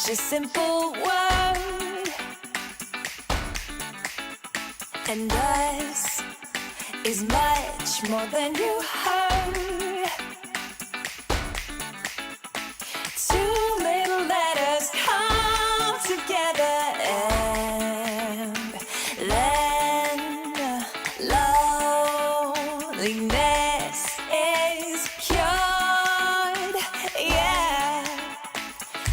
such a simple word, and us is much more than you heard. Two little letters come together, and then loneliness is cured. Yeah,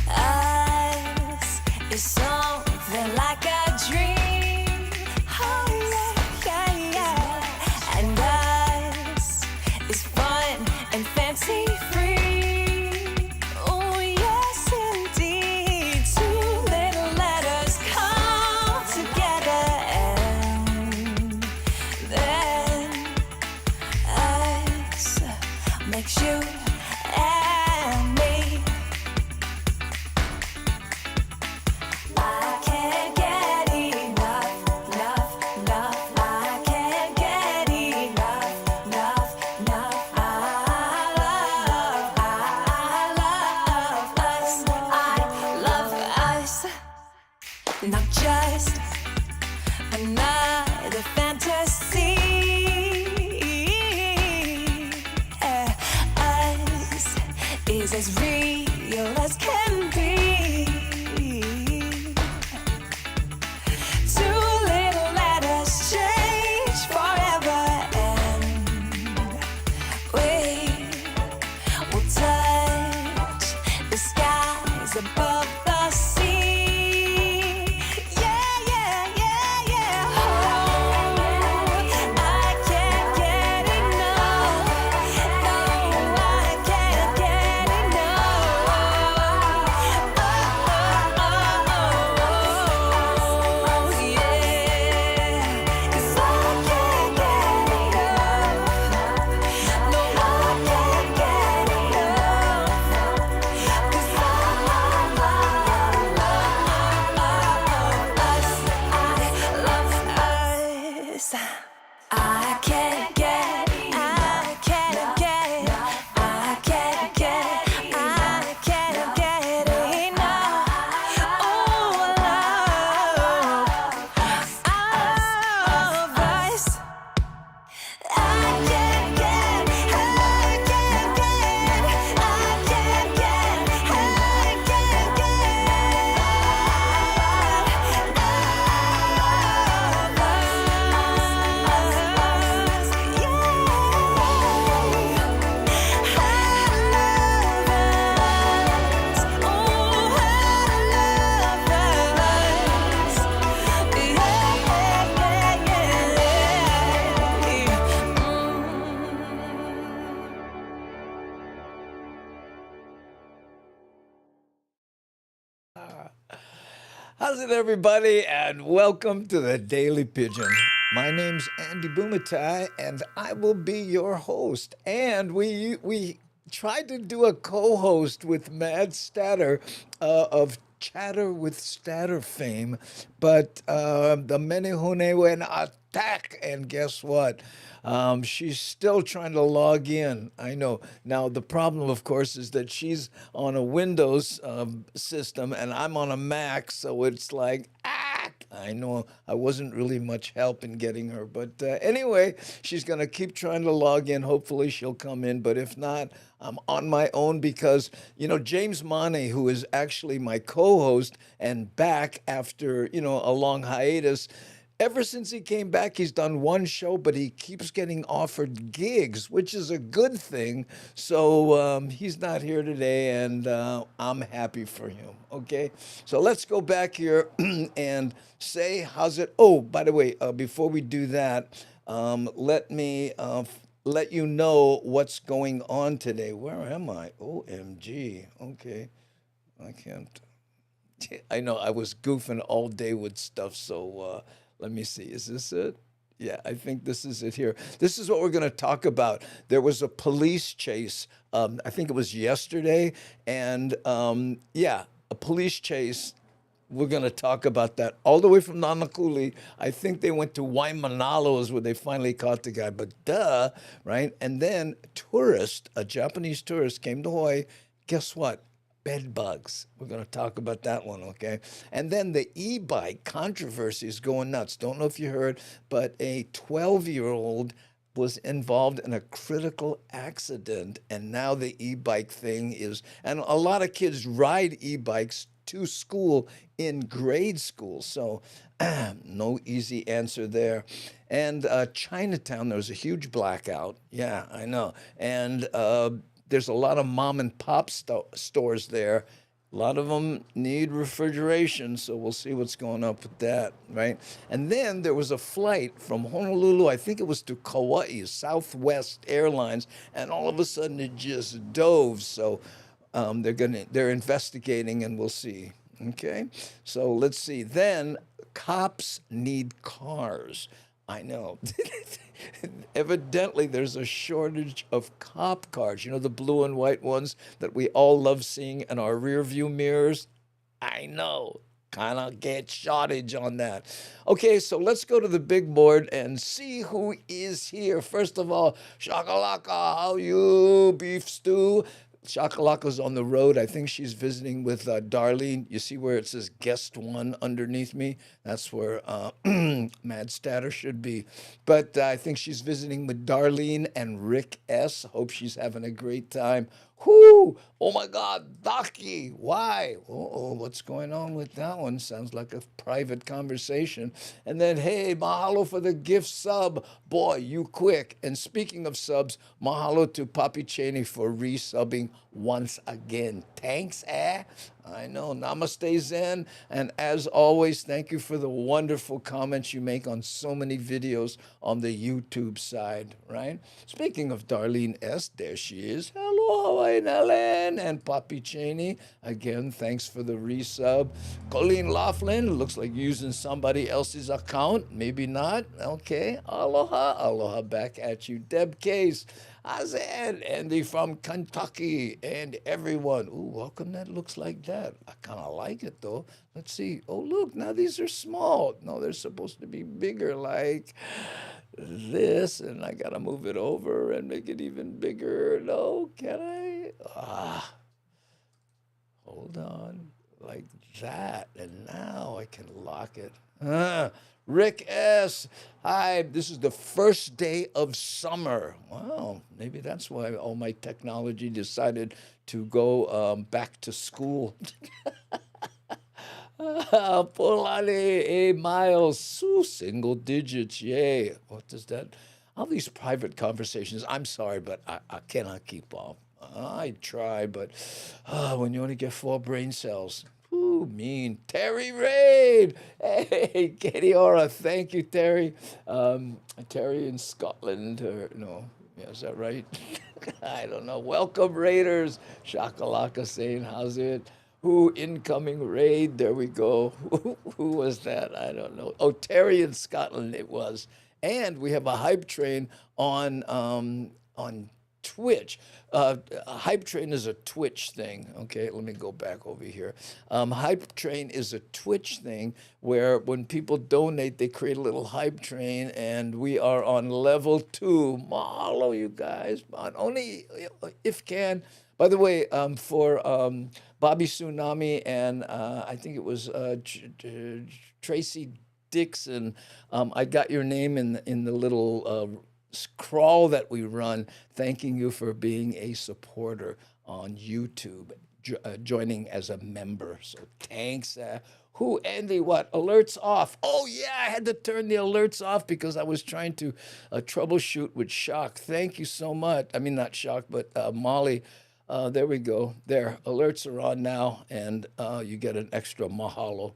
us is something like a dream. Oh yeah, yeah, yeah. And us is fun and fancy free. Oh yes indeed. Two little letters come together, and then us makes you and me. I can't get enough, enough, enough. I can't get enough, enough, enough. I love us. Not just another fantasy. Us is as real as can be. Two little letters change forever, and we will touch the skies above the sea. Yeah, yeah, yeah, yeah. Oh, I can't get enough. No, I can't get enough. Oh, yeah. 'Cause I can't get enough. No, I can't get enough. 'Cause I love us. I can't get enough. I can't get enough. I can't get enough. Oh, love us. I can't get, How's it, everybody, and welcome to the Daily Pigeon. My name's Andy Bumatai, and I will be your host. And we tried to do a co-host with Mad Statter of Chatter with Statter fame, but the Menehune went attack, and guess what? She's still trying to log in. I know. Now, the problem, of course, is that she's on a Windows system and I'm on a Mac, so it's like, I know I wasn't really much help in getting her. But anyway, she's going to keep trying to log in. Hopefully she'll come in. But if not, I'm on my own because, James Money, who is actually my co-host and back after, a long hiatus, ever since he came back, he's done one show, but he keeps getting offered gigs, which is a good thing. So he's not here today, and I'm happy for him, okay? So let's go back here and say, how's it? Oh, by the way, before we do that, let me let you know what's going on today. Where am I? OMG, okay. I can't. I know I was goofing all day with stuff, so let me see. Is this it? Yeah, I think this is it here. This is what we're going to talk about. There was a police chase. I think it was yesterday. And yeah, a police chase. We're going to talk about that all the way from Nanakuli. I think they went to Waimanalo where they finally caught the guy. But right? And then a Japanese tourist came to Hawaii. Guess what? bed bugs. We're going to talk about that one, okay? And then the e-bike controversy is going nuts. Don't know if you heard, but a 12-year-old was involved in a critical accident, and now the e-bike thing is, and a lot of kids ride e-bikes to school in grade school. So no easy answer there. And Chinatown, there was a huge blackout. Yeah, I know. And there's a lot of mom and pop stores there. A lot of them need refrigeration, so we'll see what's going up with that, right? And then there was a flight from Honolulu, I think it was to Kauai, Southwest Airlines, and all of a sudden it just dove. So they're investigating, and we'll see. Okay, so let's see. Then cops need cars. I know. Evidently, there's a shortage of cop cars. You know, the blue and white ones that we all love seeing in our rear view mirrors? I know. Kind of get shortage on that. Okay, so let's go to the big board and see who is here. First of all, Shakalaka, how you, beef stew? Shakalaka's on the road. I think she's visiting with Darlene. You see where it says guest one underneath me? That's where Mad Statter should be. But I think she's visiting with Darlene and Rick S. Hope she's having a great time. Whoo! Oh my God, Daki, why? Oh, what's going on with that one? Sounds like a private conversation. And then, hey, mahalo for the gift sub. Boy, you quick. And speaking of subs, mahalo to Papi Cheney for resubbing once again. Thanks, eh? I know. Namaste, Zen. And as always, thank you for the wonderful comments you make on so many videos on the YouTube side, right? Speaking of Darlene S., there she is. Hello, Hawaiian Ellen and Papi Cheney. Again, thanks for the resub. Colleen Laughlin, looks like using somebody else's account. Maybe not. Okay. Aloha. Aloha back at you. Deb Case. Azan, Andy from Kentucky, and everyone. Ooh, welcome. That looks like that. I kind of like it, though. Let's see. Oh, look, now these are small. No, they're supposed to be bigger, like this, and I got to move it over and make it even bigger. No, can I? Hold on. Like that, and now I can lock it. Rick S. Hi, this is the first day of summer. Wow, maybe that's why all my technology decided to go back to school. Polani, A. Miles, single digits, yay. What does that? All these private conversations, I'm sorry, but I cannot keep up. I try, but when you only get 4 brain cells, ooh, mean. Terry Raid. Hey, Katie Ora. Thank you, Terry. Terry in Scotland. Or, no, yeah, is that right? I don't know. Welcome, Raiders. Shakalaka saying, how's it? Who incoming raid? There we go. Who was that? I don't know. Oh, Terry in Scotland it was. And we have a hype train on Twitch. Hype Train is a Twitch thing. Okay, let me go back over here. Hype Train is a Twitch thing where when people donate, they create a little Hype Train, and we are on level 2. Mahalo, you guys. Only if can. By the way, for Bobby Tsunami and I think it was Tracy Dixon, I got your name in the little scrawl that we run, thanking you for being a supporter on YouTube, joining as a member. So thanks. Who, Andy, what? Alerts off. Oh, yeah, I had to turn the alerts off because I was trying to troubleshoot with Shock. Thank you so much. I mean, not Shock, but Molly. There we go. There, alerts are on now, and you get an extra mahalo.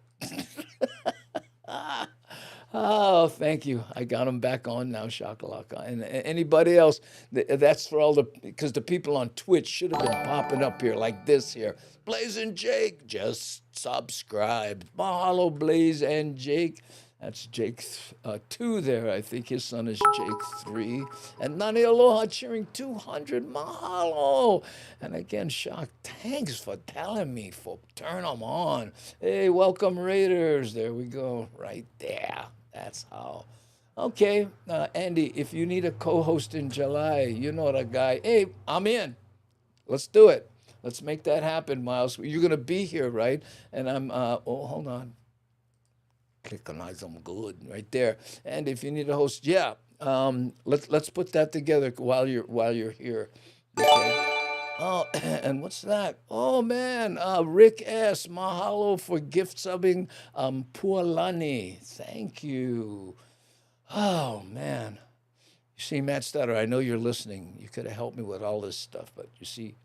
Oh, thank you. I got them back on now, Shakalaka. And anybody else, that's for all because the people on Twitch should have been popping up here like this here. Blaze and Jake, just subscribe. Mahalo, Blaze and Jake. That's Jake 2 there. I think his son is Jake 3. And Nani Aloha cheering 200. Mahalo. And again, Shock, thanks for telling me for turn them on. Hey, welcome Raiders. There we go. Right there. That's how. Okay, Andy, if you need a co-host in July, you know the guy. Hey, I'm in. Let's do it. Let's make that happen, Miles. You're going to be here, right? And hold on. Click on I'm good right there. And if you need a host, yeah, let's put that together while you're here. Okay. Oh, and what's that? Oh man, Rick S. Mahalo for gift subbing. Pualani, thank you. Oh man, you see, Matt Stutter, I know you're listening. You could have helped me with all this stuff, but you see,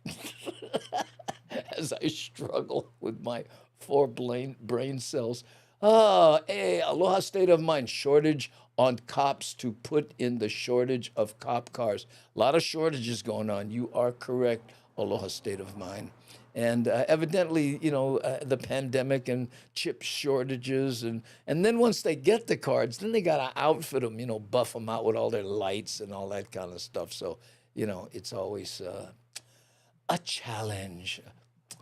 as I struggle with my four brain cells. Oh, hey, aloha state of mind. Shortage on cops to put in the shortage of cop cars. A lot of shortages going on. You are correct, aloha state of mind. And evidently, the pandemic and chip shortages. And then once they get the cards, then they got to outfit them, buff them out with all their lights and all that kind of stuff. So, it's always a challenge.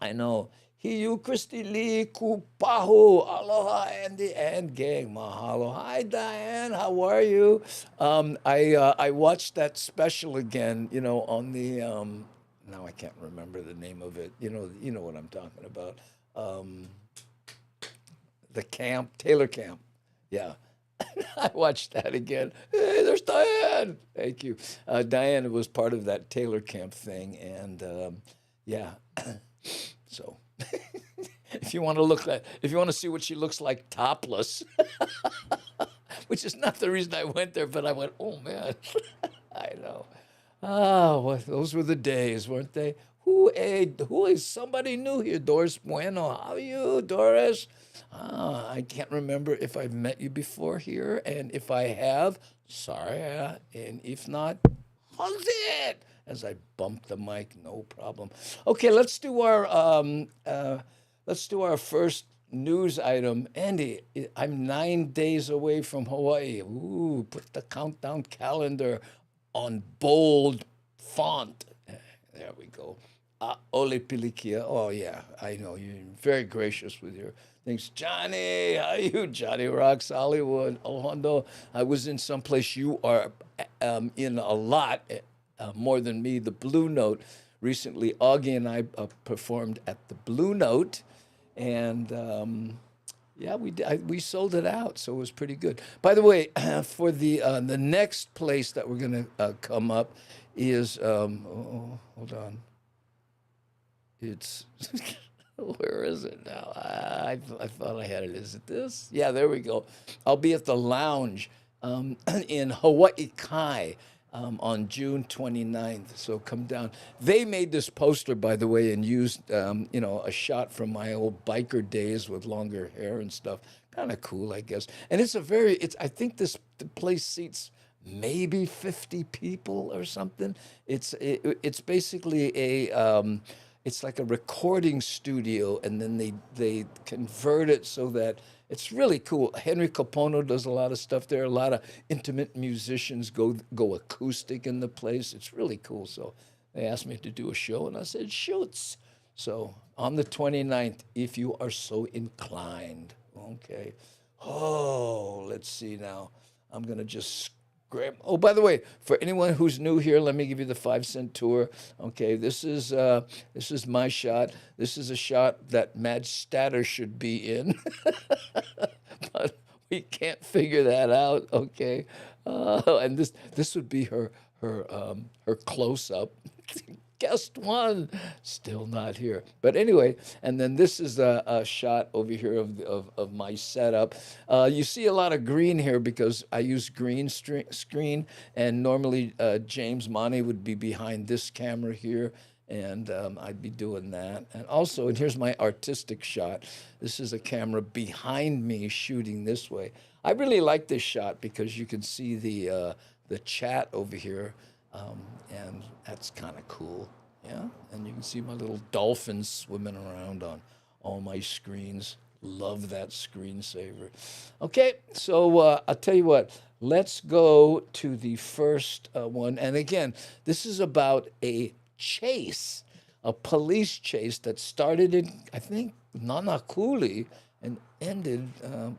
I know. Hiu Christy Lee Kupahu. Aloha Andy and gang. Mahalo. Hi Diane, how are you? I watched that special again, on the now I can't remember the name of it. You know what I'm talking about. The camp, Taylor Camp. Yeah. I watched that again. Hey, there's Diane. Thank you. Diane was part of that Taylor Camp thing. And yeah. So if you want to see what she looks like topless, which is not the reason I went there, but I went, oh man, I know. Oh, well, those were the days, weren't they? Who is somebody new here? Doris Bueno. How are you, Doris? I can't remember if I've met you before here, and if I have, sorry. And if not, how's it? As I bump the mic, no problem. Okay, let's do our first news item. Andy, I'm 9 days away from Hawaii. Ooh, put the countdown calendar on bold font. There we go. Ole Pilikia. Oh, yeah, I know. You're very gracious with your things. Johnny, how are you? Johnny Rocks, Hollywood, Alejandro. I was in someplace you are in a lot, more than me, the Blue Note. Recently, Augie and I performed at the Blue Note, and yeah, we sold it out, so it was pretty good. By the way, for the next place that we're gonna come up is hold on, it's where is it now? I thought I had it. Is it this? Yeah, there we go. I'll be at the Lounge in Hawaii Kai. On June 29th, so come down. They made this poster, by the way, and used, a shot from my old biker days with longer hair and stuff. Kind of cool, I guess. And I think the place seats maybe 50 people or something. It's basically it's like a recording studio, and then they convert it so that it's really cool. Henry Capono does a lot of stuff there. A lot of intimate musicians go acoustic in the place. It's really cool. So they asked me to do a show, and I said, shoots. So on the 29th, if you are so inclined. Okay. Oh, let's see now. I'm going to just grab. Oh, by the way, for anyone who's new here, let me give you the 5-cent tour. Okay, this is my shot. This is a shot that Madge Statter should be in, but we can't figure that out. Okay, and this would be her close up. Guest one, still not here. But anyway, and then this is a shot over here of my setup. You see a lot of green here because I use green screen, and normally James Monty would be behind this camera here, and I'd be doing that. And also, and here's my artistic shot. This is a camera behind me shooting this way. I really like this shot because you can see the chat over here. And that's kind of cool, yeah? And you can see my little dolphins swimming around on all my screens. Love that screensaver. Okay, so I'll tell you what. Let's go to the first one. And again, this is about a chase, a police chase that started in, I think, Nanakuli and ended,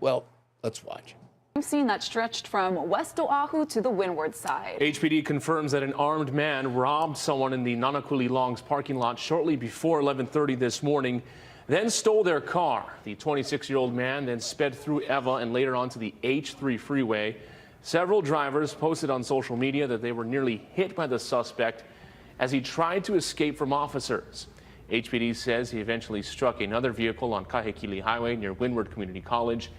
well, let's watch. Scene that stretched from West Oahu to the windward side. HPD confirms that an armed man robbed someone in the Nanakuli Longs parking lot shortly before 11:30 this morning, then stole their car. The 26-year-old man then sped through Eva and later onto the H3 freeway. Several drivers posted on social media that they were nearly hit by the suspect as he tried to escape from officers. HPD says he eventually struck another vehicle on Kahekili Highway near Windward Community College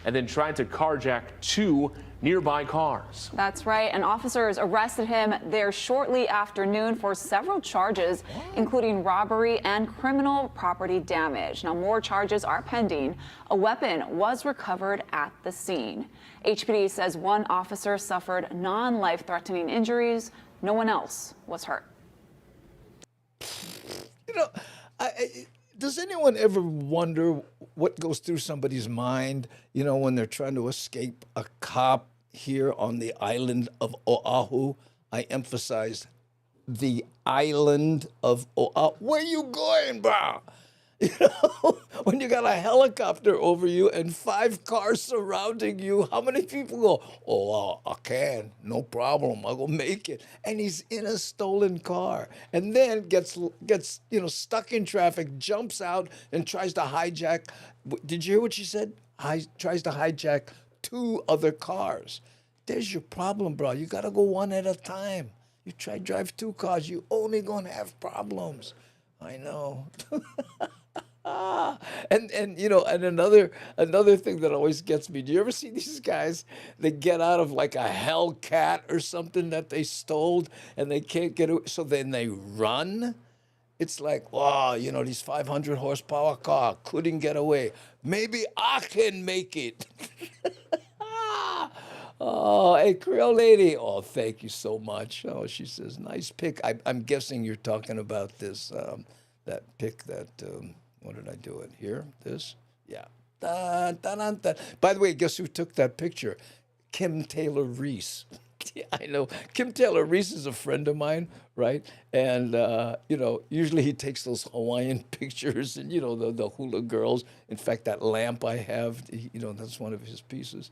and then tried to carjack two nearby cars. That's right, and officers arrested him there shortly after noon for several charges, including robbery and criminal property damage. Now, more charges are pending. A weapon was recovered at the scene. HPD says one officer suffered non-life-threatening injuries. No one else was hurt. You know, does anyone ever wonder what goes through somebody's mind, you know, when they're trying to escape a cop here on the island of Oahu? I emphasize the island of Oahu. Where you going, bro? You know, when you got a helicopter over you and 5 cars surrounding you, how many people go, oh, I can, no problem, I'll go make it. And he's in a stolen car and then gets stuck in traffic, jumps out and tries to hijack. Did you hear what she said? Tries to hijack 2 other cars. There's your problem, bro. You got to go one at a time. You try to drive 2 cars, you only going to have problems. I know. And you know, and another thing that always gets me, do you ever see these guys that get out of like a Hellcat or something that they stole and they can't get away, so then they run? It's like, wow, you know, these 500 horsepower car couldn't get away. Maybe I can make it. Oh, hey, Creole lady. Oh, thank you so much. Oh, she says, nice pick. I'm guessing you're talking about this, that pick that, what did I do it here? This? Yeah. Dun, dun, dun, dun. By the way, guess who took that picture? Kim Taylor Reese. Yeah, I know. Kim Taylor Reese is a friend of mine, right? And, you know, usually he takes those Hawaiian pictures and, you know, the hula girls. In fact, that lamp I have, you know, that's one of his pieces.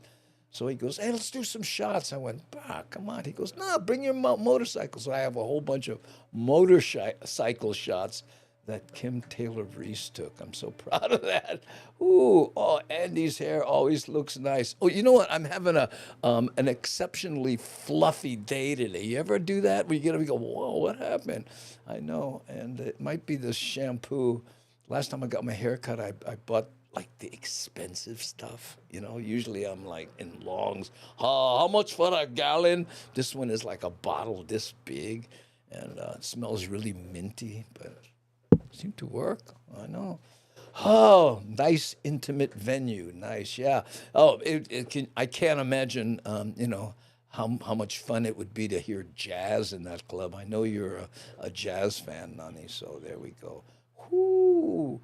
So he goes, hey, let's do some shots. I went, bah, come on. He goes, no, bring your motorcycle. So I have a whole bunch of motorcycle shots that Kim Taylor Reese took. I'm so proud of that. Ooh, oh, Andy's hair always looks nice. Oh, you know what? I'm having an exceptionally fluffy day today. You ever do that? Where you get up and go, whoa, what happened? I know, and it might be this shampoo. Last time I got my hair cut, I bought like the expensive stuff. You know, usually I'm like in longs. How much for a gallon? This one is like a bottle this big, and it smells really minty, but seemed to work. I know. Oh, nice intimate venue. Nice, yeah. Oh, I can't imagine, you know, how much fun it would be to hear jazz in that club. I know you're a jazz fan, Nani, so there we go. Whoo.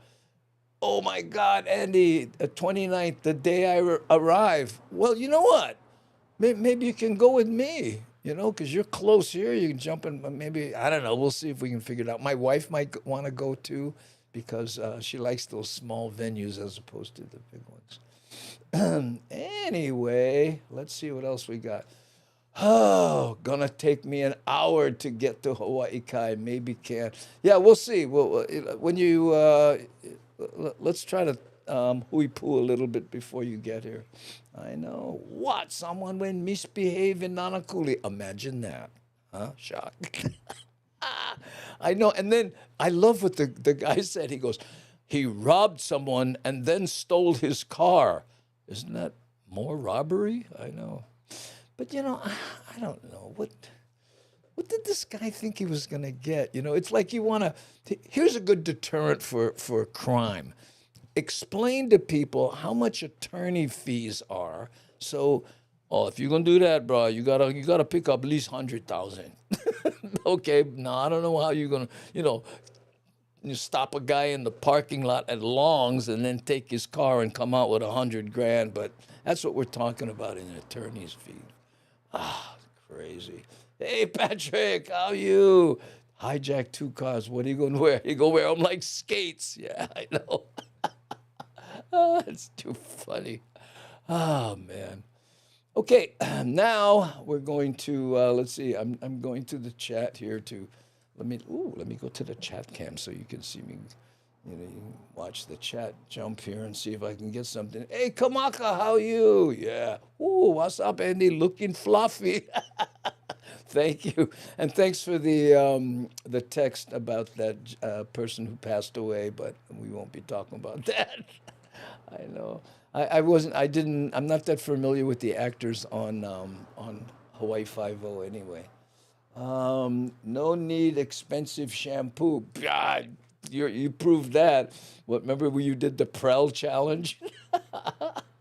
Oh, my God, Andy, the 29th, the day I arrive. Well, you know what? Maybe you can go with me. You know, because you're close here, you can jump in. Maybe, I don't know, we'll see if we can figure it out. My wife might want to go too, because she likes those small venues as opposed to the big ones. Anyway, let's see what else we got. Oh, gonna take me an hour to get to Hawaii Kai. Maybe can't. Yeah, we'll see. When you, let's try to hui-poo a little bit before you get here. I know. What? Someone went misbehave in Nanakuli. Imagine that. Huh? Shock. I know. And then I love what the guy said. He goes, he robbed someone and then stole his car. Isn't that more robbery? I know. But, you know, I don't know. What did this guy think he was going to get? You know, it's like you want to. Here's a good deterrent for crime. Explain to people how much attorney fees are. So, if you're gonna do that, bro, you gotta pick up at least 100,000. Okay, now I don't know how you're gonna, you know, you stop a guy in the parking lot at Long's and then take his car and come out with 100 grand. But that's what we're talking about in attorney's fee. Ah, crazy. Hey, Patrick, how you? Hijack 2 cars. What are you gonna wear? You gonna wear them like skates? Yeah, I know. Oh, it's too funny. Oh, man. Okay, now we're going to let's see. I'm going to the chat here to let me go to the chat cam so you can see me. You can watch the chat jump here and see if I can get something. Hey, Kamaka, how are you? Yeah. Ooh, what's up, Andy? Looking fluffy. Thank you, and thanks for the text about that person who passed away. But we won't be talking about that. I know. I wasn't. I didn't. I'm not that familiar with the actors on Hawaii Five-O anyway. No need expensive shampoo. God, you proved that. What? Remember when you did the Prel challenge?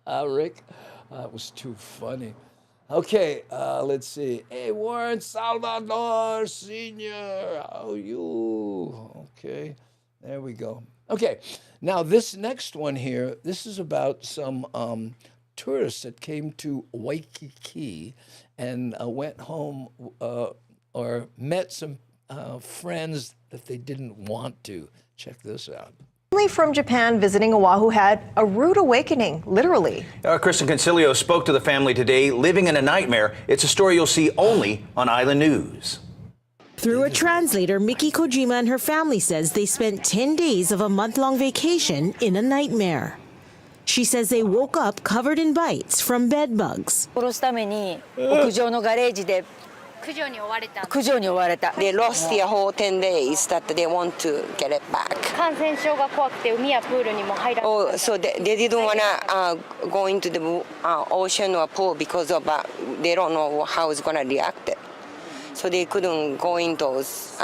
Rick, that was too funny. Okay, let's see. Hey, Warren Salvador Senior, how are you? Okay, there we go. Okay, now this next one here, this is about some tourists that came to Waikiki and went home or met some friends that they didn't want to. Check this out. Family from Japan visiting Oahu had a rude awakening, literally. Kristen Concilio spoke to the family today, living in a nightmare. It's a story you'll see only on Island News. Through a translator, Miki Kojima and her family says they spent 10 days of a month-long vacation in a nightmare. She says they woke up covered in bites from bed bugs. 殺すために屋上のガレージで駆除に追われた。駆除に追われた。They lost their whole 10 days that they want to get it back. 感染症が怖くて海やプールにも入らなかった。So they didn't wanna go into the ocean or pool because of they don't know how it's gonna react. So they couldn't go in those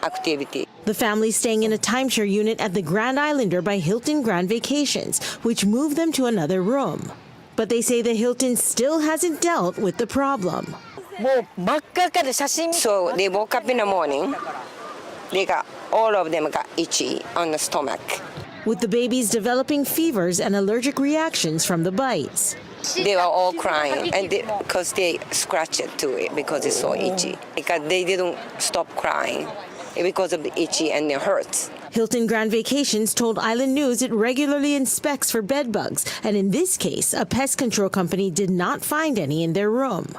activities. The family's staying in a timeshare unit at the Grand Islander by Hilton Grand Vacations, which moved them to another room. But they say the Hilton still hasn't dealt with the problem. So they woke up in the morning. All of them got itchy on the stomach. With the babies developing fevers and allergic reactions from the bites. They were all crying, and because they scratched it to it because it's so itchy. Because they didn't stop crying because of the itchy and it hurts. Hilton Grand Vacations told Island News it regularly inspects for bed bugs, and in this case, a pest control company did not find any in their room.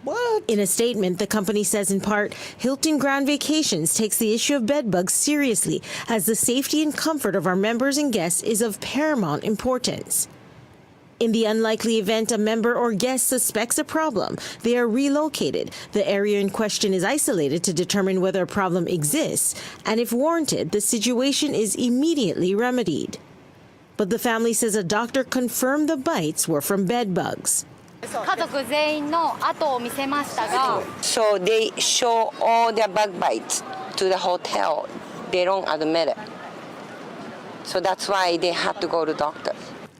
What? In a statement, the company says in part, Hilton Grand Vacations takes the issue of bed bugs seriously, as the safety and comfort of our members and guests is of paramount importance. In the unlikely event a member or guest suspects a problem, they are relocated. The area in question is isolated to determine whether a problem exists, and if warranted, the situation is immediately remedied. But the family says a doctor confirmed the bites were from bed bugs. So they show all their bug bites to the hotel. They don't admit it. So that's why they have to go to doctor.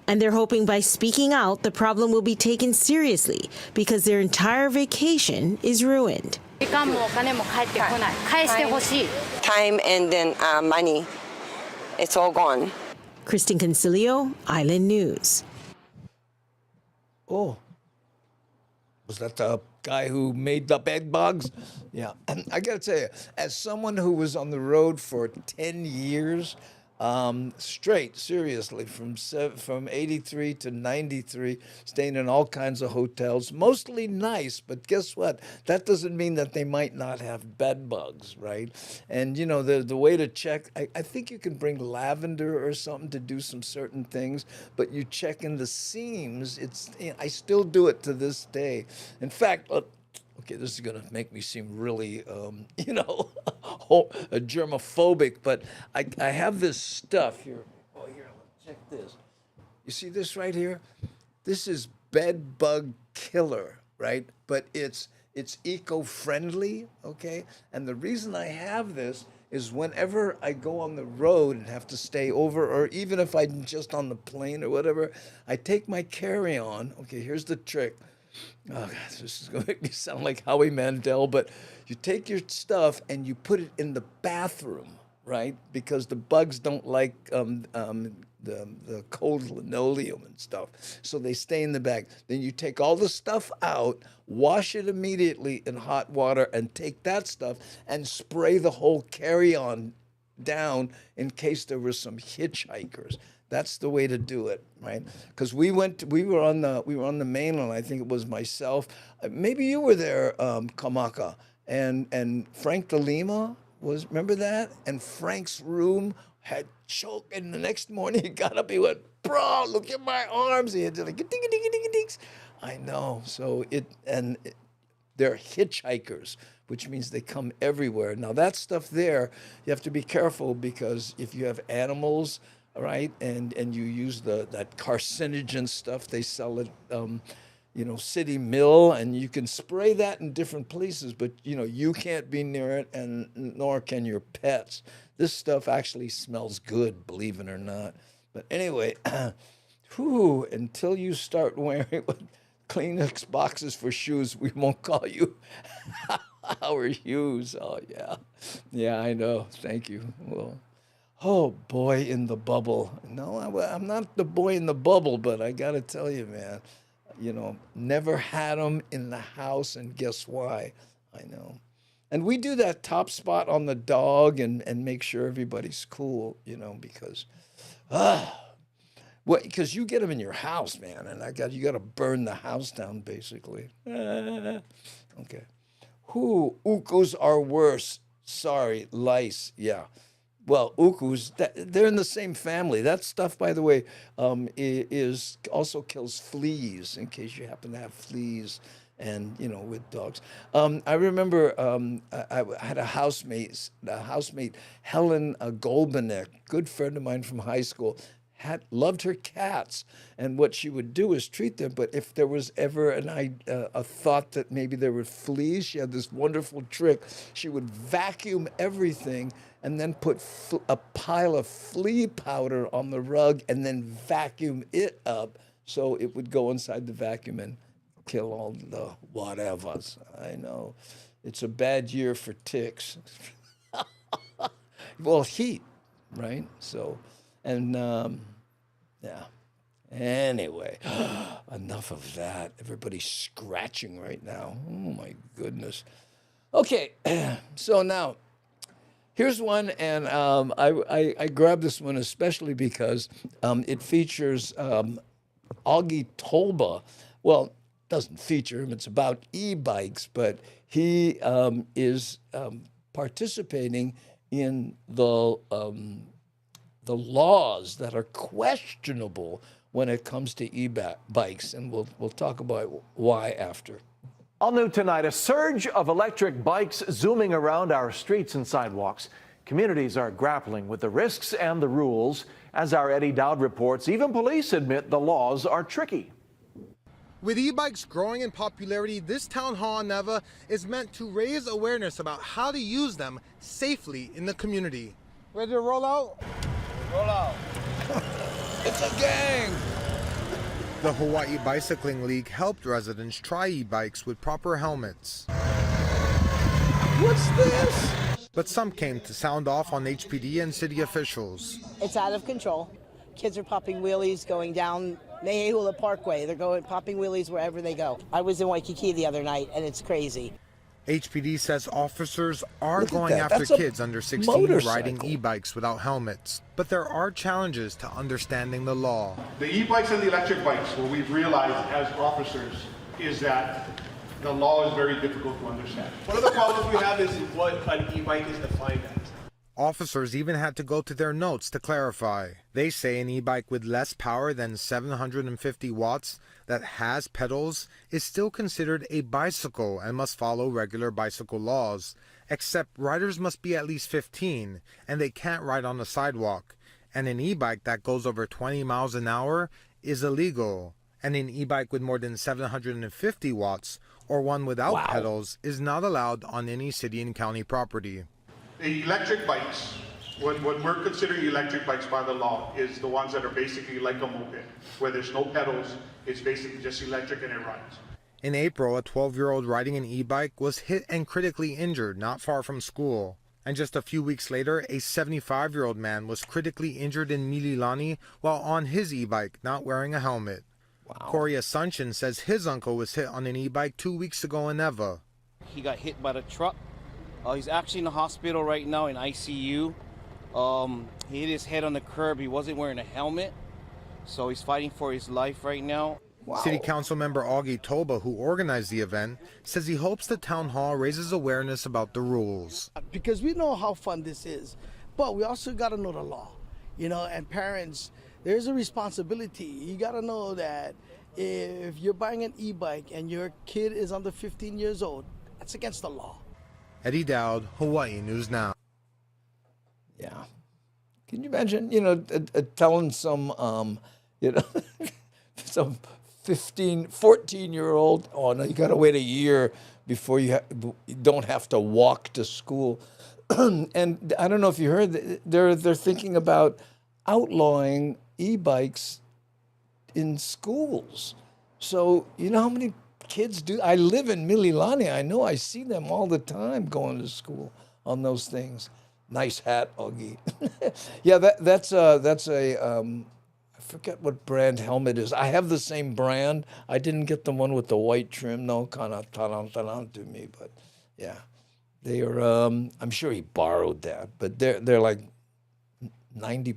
And they're hoping by speaking out, the problem will be taken seriously because their entire vacation is ruined. Time and then money, it's all gone. Kristen Concilio, Island News. Oh, was that the guy who made the bed bugs? Yeah, and I gotta tell you, as someone who was on the road for 10 years, straight, seriously, from 83 to 93, staying in all kinds of hotels, mostly nice, but guess what? That doesn't mean that they might not have bed bugs, right? And, you know, the way to check, I think you can bring lavender or something to do some certain things, but you check in the seams. I still do it to this day. In fact, okay, this is going to make me seem really, germophobic, but I have this stuff here. Oh, here, check this. You see this right here? This is bed bug killer, right? But it's eco-friendly, okay? And the reason I have this is whenever I go on the road and have to stay over, or even if I'm just on the plane or whatever, I take my carry-on. Okay, here's the trick. Oh, God, this is going to make me sound like Howie Mandel, but you take your stuff and you put it in the bathroom, right? Because the bugs don't like the cold linoleum and stuff, so they stay in the bag. Then you take all the stuff out, wash it immediately in hot water, and take that stuff and spray the whole carry-on down in case there were some hitchhikers. That's the way to do it, right? Because we were on the mainland. I think it was myself. Maybe you were there, Kamaka, and Frank de Lima was. Remember that? And Frank's room had choke, and the next morning he got up. He went, "Bro, look at my arms." He had to like ding ding ding ding ding. I know. So they're hitchhikers, which means they come everywhere. Now that stuff there, you have to be careful because if you have animals, right, and you use that carcinogen stuff they sell at City Mill, and you can spray that in different places, but you can't be near it, and nor can your pets. This stuff actually smells good, believe it or not. But anyway, until you start wearing Kleenex boxes for shoes, we won't call you Howard Hughes. Oh, yeah. Yeah, I know. Thank you. Well, oh, boy in the bubble. No, I'm not the boy in the bubble, but I got to tell you, man, never had them in the house, and guess why? I know. And we do that top spot on the dog and make sure everybody's cool, because because you get them in your house, man, and you got to burn the house down, basically. Okay. Ukus are worse. Sorry, lice. Yeah. Well, ukus, they're in the same family. That stuff, by the way, also kills fleas, in case you happen to have fleas, and with dogs. I remember I had a housemate, Helen Golbenek, good friend of mine from high school. Loved her cats, and what she would do is treat them. But if there was ever a thought that maybe there were fleas, she had this wonderful trick. She would vacuum everything and then put a pile of flea powder on the rug and then vacuum it up so it would go inside the vacuum and kill all the whatevers. I know. It's a bad year for ticks. Well, heat, right? So... And, yeah. Anyway, enough of that. Everybody's scratching right now. Oh, my goodness. Okay, so now, here's one, and I grabbed this one especially because it features Augie Tolba. Well, it doesn't feature him. It's about e-bikes, but he is participating in the laws that are questionable when it comes to e-bikes, and we'll talk about why after. All new tonight, a surge of electric bikes zooming around our streets and sidewalks. Communities are grappling with the risks and the rules. As our Eddie Dowd reports, even police admit the laws are tricky. With e-bikes growing in popularity, this town hall in Neva is meant to raise awareness about how to use them safely in the community. Ready to roll out? Roll out. It's a gang. The Hawaii Bicycling League helped residents try e-bikes with proper helmets. What's this? But some came to sound off on HPD and city officials. It's out of control. Kids are popping wheelies going down Nehehula Parkway. They're popping wheelies wherever they go. I was in Waikiki the other night, and it's crazy. HPD says officers are going after kids under 16 riding e-bikes without helmets. But there are challenges to understanding the law. The e-bikes and the electric bikes, what we've realized as officers is that the law is very difficult to understand. One of the problems we have is what an e-bike is defined as. Officers even had to go to their notes to clarify. They say an e-bike with less power than 750 watts that has pedals is still considered a bicycle and must follow regular bicycle laws, except riders must be at least 15 and they can't ride on the sidewalk. And an e-bike that goes over 20 miles an hour is illegal. And an e-bike with more than 750 watts or one without pedals is not allowed on any city and county property. The electric bikes, what we're considering electric bikes by the law is the ones that are basically like a moped, where there's no pedals, it's basically just electric and it rides. In April, a 12-year-old riding an e-bike was hit and critically injured not far from school. And just a few weeks later, a 75-year-old man was critically injured in Mililani while on his e-bike, not wearing a helmet. Corey Asuncion says his uncle was hit on an e-bike 2 weeks ago in Neva. He got hit by the truck. He's actually in the hospital right now in ICU. He hit his head on the curb. He wasn't wearing a helmet, so he's fighting for his life right now. Wow. City Council member Augie Toba, who organized the event, says he hopes the town hall raises awareness about the rules. Because we know how fun this is, but we also got to know the law, you know, and parents, there's a responsibility. You got to know that if you're buying an e-bike and your kid is under 15 years old, that's against the law. Eddie Dowd, Hawaii News Now. Yeah. Can you imagine, you know, telling some, you know, some 14-year-old, oh, no, you got to wait a year before you don't have to walk to school. And I don't know if you heard, they're thinking about outlawing e-bikes in schools. So, you know how many kids do? I live in Mililani. I know I see them all the time going to school on those things. Nice hat, Augie. Yeah, that's a I forget what brand helmet is. I have the same brand. I didn't get the one with the white trim, no, kind of taran to me, but yeah, they are. I'm sure he borrowed that, but they're like $90,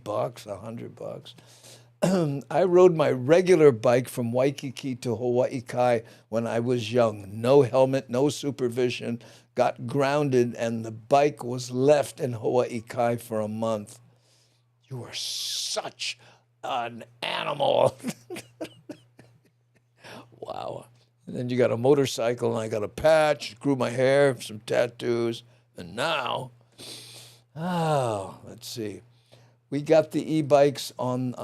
$100. I rode my regular bike from Waikiki to Hawaii Kai when I was young. No helmet, no supervision, got grounded, and the bike was left in Hawaii Kai for a month. You are such an animal. Wow. And then you got a motorcycle, and I got a patch, grew my hair, some tattoos, and now, let's see. We got the e-bikes on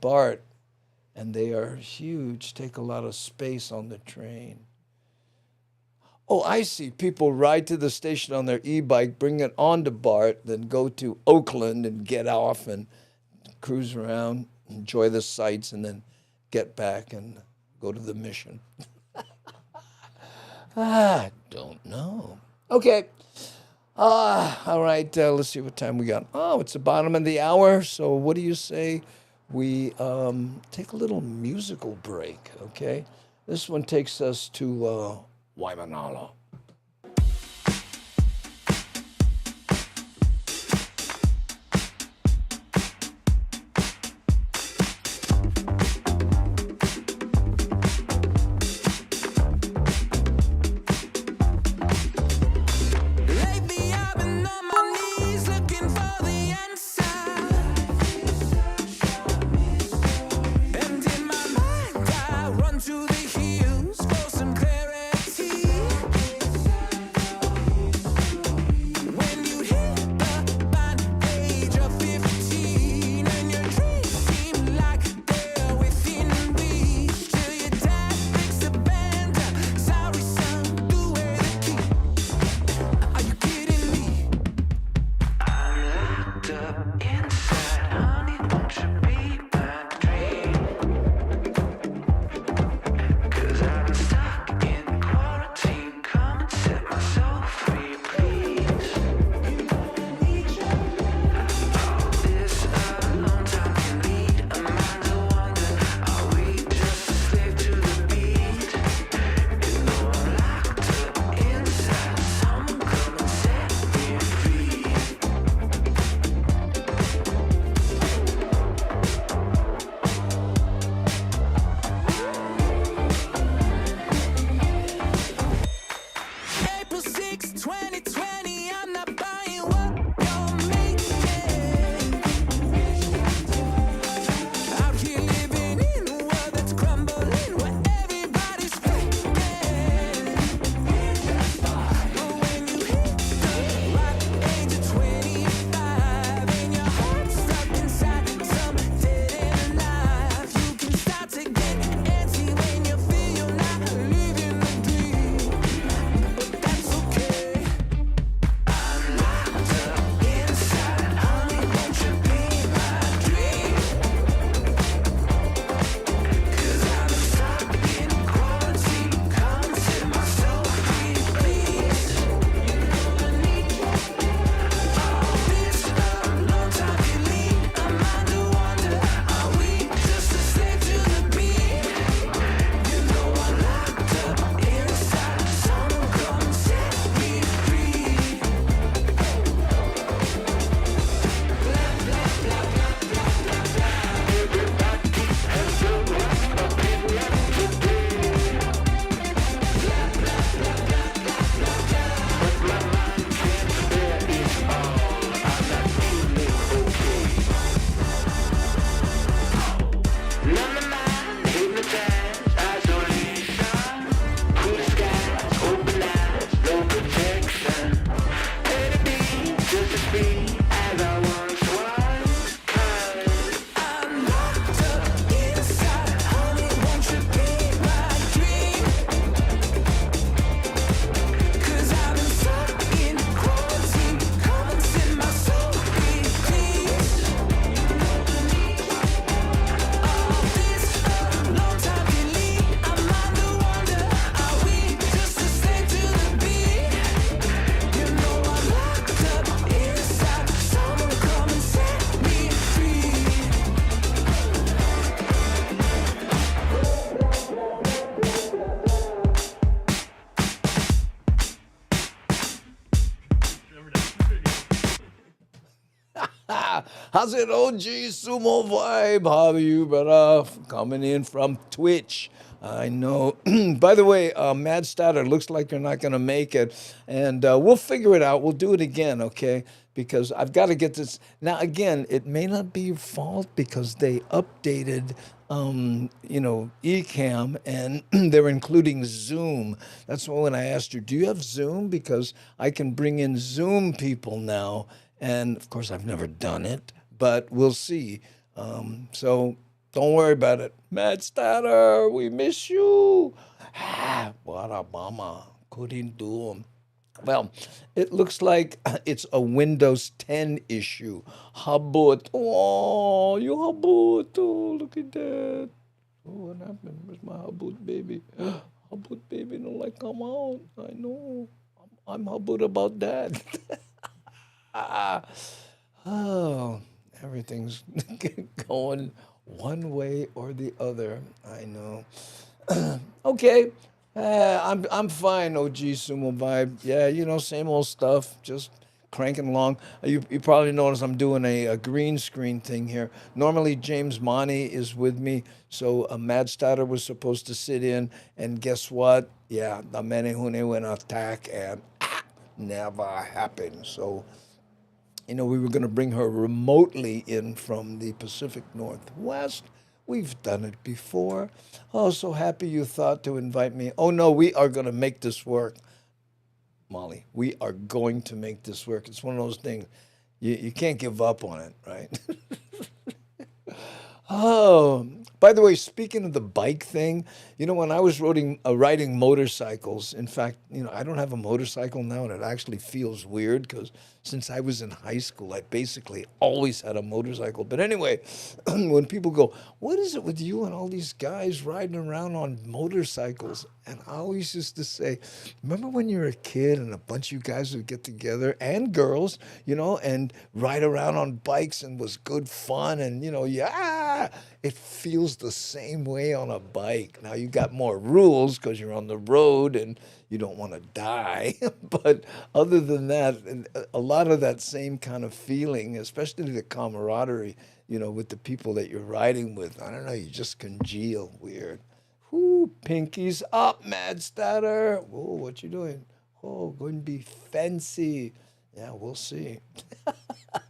BART, and they are huge, take a lot of space on the train. Oh, I see. People ride to the station on their e-bike, bring it onto BART, then go to Oakland and get off and cruise around, enjoy the sights, and then get back and go to the mission. I don't know. Okay. All right, let's see what time we got. Oh, it's the bottom of the hour, so what do you say we take a little musical break, okay? This one takes us to Waimanalo. Lately I've been on my knees looking for the answer. And in my mind I run to the hills for some clarity. How's it, OG Sumo Vibe? How are you, brother? Coming in from Twitch. I know. By the way, Mad Statter, looks like you're not going to make it. And we'll figure it out. We'll do it again, okay? Because I've got to get this. Now, again, it may not be your fault because they updated, Ecamm, and they're including Zoom. That's why when I asked you, do you have Zoom? Because I can bring in Zoom people now. And, of course, I've never done it, but we'll see. So don't worry about it. Mad Statter, we miss you. What a bummer. Couldn't do 'em. Well, it looks like it's a Windows 10 issue. Habut. Oh, you Habut. Oh, look at that. Oh, what happened? Where's my Habut baby? Habut baby don't like come out. I know. I'm Habut about that. Oh, everything's going one way or the other. I know. Okay. I'm fine, OG Sumo Vibe. Yeah, same old stuff, just cranking along. You probably noticed I'm doing a green screen thing here. Normally, James Monty is with me, so Mad Statter was supposed to sit in, and guess what? Yeah, the Menehune went attack, and never happened. So, we were going to bring her remotely in from the Pacific Northwest. We've done it before. Oh, so happy you thought to invite me. Oh, no, we are going to make this work. Molly, we are going to make this work. It's one of those things, you can't give up on it, right? Oh, by the way, speaking of the bike thing, when I was riding motorcycles, in fact, I don't have a motorcycle now, and it actually feels weird because since I was in high school, I basically always had a motorcycle. But anyway, when people go, what is it with you and all these guys riding around on motorcycles? And I always used to say, remember when you were a kid and a bunch of you guys would get together, and girls, and ride around on bikes, and was good fun, and, it feels the same way on a bike. Now, you got more rules because you're on the road and you don't want to die. But other than that, a lot of that same kind of feeling, especially the camaraderie, with the people that you're riding with. I don't know, you just congeal weird. Whoo, pinkies up, Mad Statter. Whoa, what you doing? Oh, going to be fancy. Yeah, we'll see.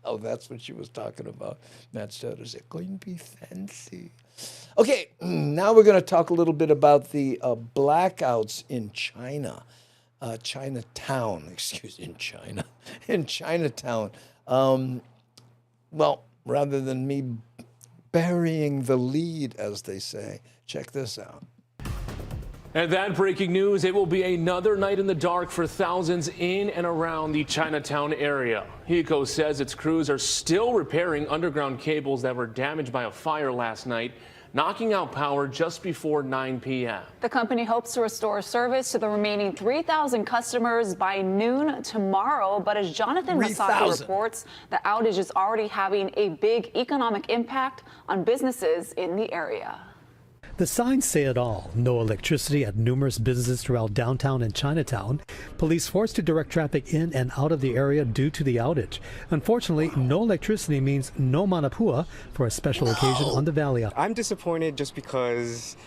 Oh, that's what she was talking about. Mad Statter said, going to be fancy. Okay, now we're going to talk a little bit about the blackouts in China. Chinatown. In Chinatown. Well, rather than me burying the lead, as they say, check this out. And that breaking news, it will be another night in the dark for thousands in and around the Chinatown area. HECO says its crews are still repairing underground cables that were damaged by a fire last night, knocking out power just before 9 p.m. The company hopes to restore service to the remaining 3,000 customers by noon tomorrow. But as Jonathan Masaki reports, the outage is already having a big economic impact on businesses in the area. The signs say it all. No electricity at numerous businesses throughout downtown and Chinatown. Police forced to direct traffic in and out of the area due to the outage. Unfortunately, no electricity means no manapua for a special occasion on the Valley. I'm disappointed just because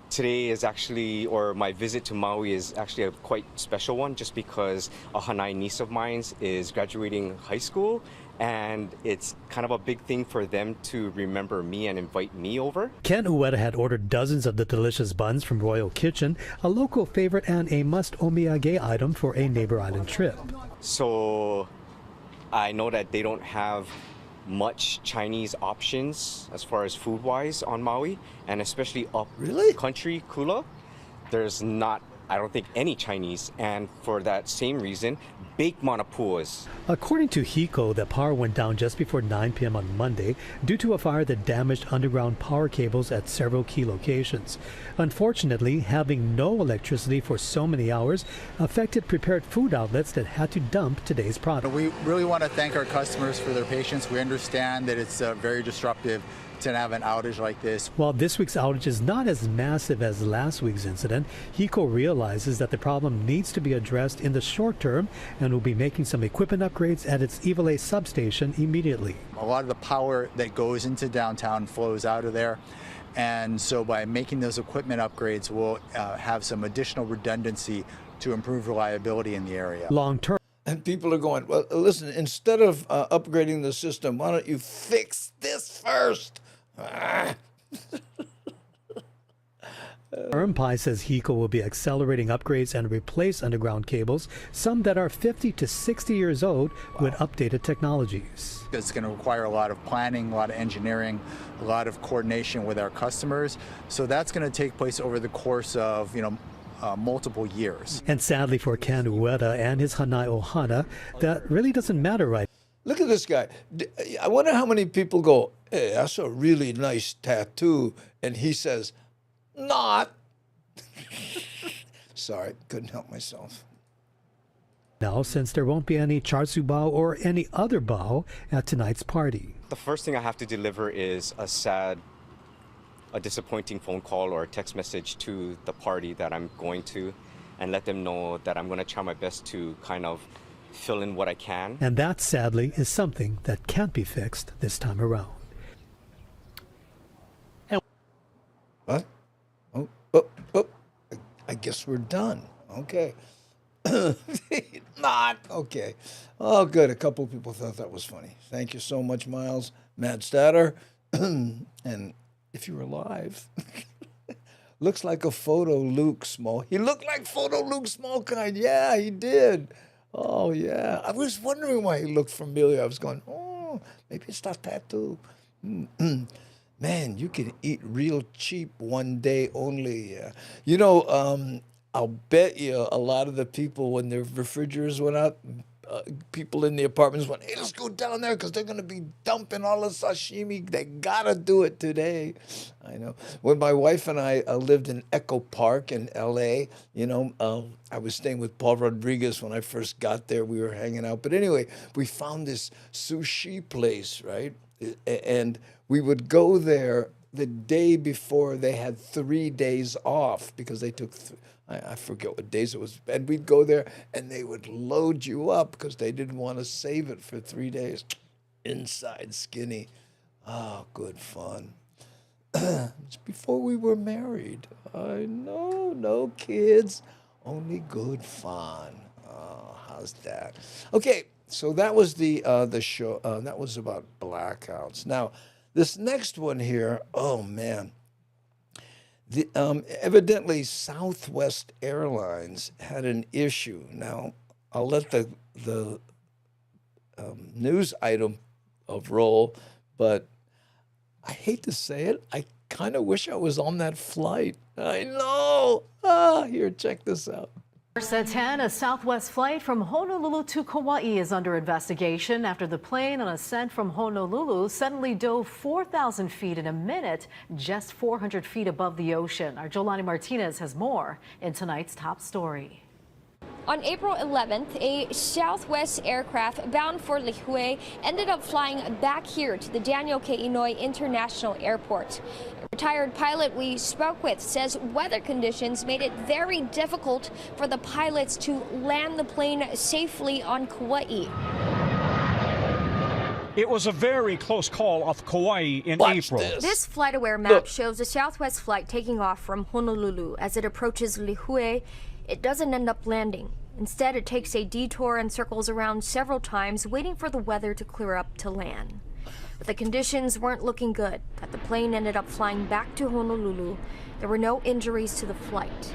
today is actually, or my visit to Maui is actually a quite special one, just because a Hanai niece of mine is graduating high school. And it's kind of a big thing for them to remember me and invite me over. Ken Ueda had ordered dozens of the delicious buns from Royal Kitchen, a local favorite and a must omiyage item for a neighbor island trip. So I know that they don't have much Chinese options as far as food-wise on Maui, and especially up country Kula, there's not, I don't think, any Chinese, and for that same reason, baked manapuas. According to HECO, the power went down just before 9 p.m. on Monday due to a fire that damaged underground power cables at several key locations. Unfortunately, having no electricity for so many hours affected prepared food outlets that had to dump today's product. We really want to thank our customers for their patience. We understand that it's very disruptive to have an outage like this. While this week's outage is not as massive as last week's incident, HECO realizes that the problem needs to be addressed in the short term and will be making some equipment upgrades at its Ivalay substation immediately. A lot of the power that goes into downtown flows out of there. And so by making those equipment upgrades, we'll have some additional redundancy to improve reliability in the area. Long term. And people are going, well, listen, instead of upgrading the system, why don't you fix this first? Pai says HECO will be accelerating upgrades and replace underground cables, some that are 50 to 60 years old, with updated technologies. It's going to require a lot of planning, a lot of engineering, a lot of coordination with our customers. So that's going to take place over the course of, multiple years. And sadly for Ken Ueda and his Hanai Ohana, that really doesn't matter right. Look at this guy. I wonder how many people go, hey, that's a really nice tattoo. And he says, not. Sorry, couldn't help myself. Now, since there won't be any char siu bao or any other bao at tonight's party. The first thing I have to deliver is a disappointing phone call or a text message to the party that I'm going to, and let them know that I'm going to try my best to kind of fill in what I can. And that, sadly, is something that can't be fixed this time around. What? Oh, I guess we're done. Okay. Not. Okay. Oh, good. A couple of people thought that was funny. Thank you so much, Miles. Matt Statter. And if you're alive, looks like a photo Luke Small. He looked like photo Luke Smallkind. Yeah, he did. Oh, yeah. I was wondering why he looked familiar. I was going, oh, maybe it's that tattoo. Man, you can eat real cheap one day only. I'll bet you a lot of the people, when their refrigerators went out, people in the apartments went, hey, let's go down there because they're going to be dumping all the sashimi. They got to do it today. I know. When my wife and I lived in Echo Park in L.A., I was staying with Paul Rodriguez when I first got there. We were hanging out. But anyway, we found this sushi place, right? And we would go there the day before they had 3 days off because they took I forget what days it was. And we'd go there, and they would load you up because they didn't want to save it for 3 days. Inside skinny. Oh, good fun. It's before we were married. I know, no kids, only good fun. Oh, how's that? Okay, so that was the show. That was about blackouts. Now, this next one here, oh, man. Evidently, Southwest Airlines had an issue. Now, I'll let the news item roll, but I hate to say it, I kind of wish I was on that flight. I know. Here, check this out. At 10, a Southwest flight from Honolulu to Kauai is under investigation after the plane on ascent from Honolulu suddenly dove 4,000 feet in a minute, just 400 feet above the ocean. Our Jolani Martinez has more in tonight's top story. On April 11th, a Southwest aircraft bound for Lihue ended up flying back here to the Daniel K. Inouye International Airport. A retired pilot we spoke with says weather conditions made it very difficult for the pilots to land the plane safely on Kauai. It was a very close call off Kauai in April. This FlightAware map shows a Southwest flight taking off from Honolulu. As it approaches Lihue, it doesn't end up landing. Instead, it takes a detour and circles around several times, waiting for the weather to clear up to land. But the conditions weren't looking good. The plane ended up flying back to Honolulu. There were no injuries to the flight.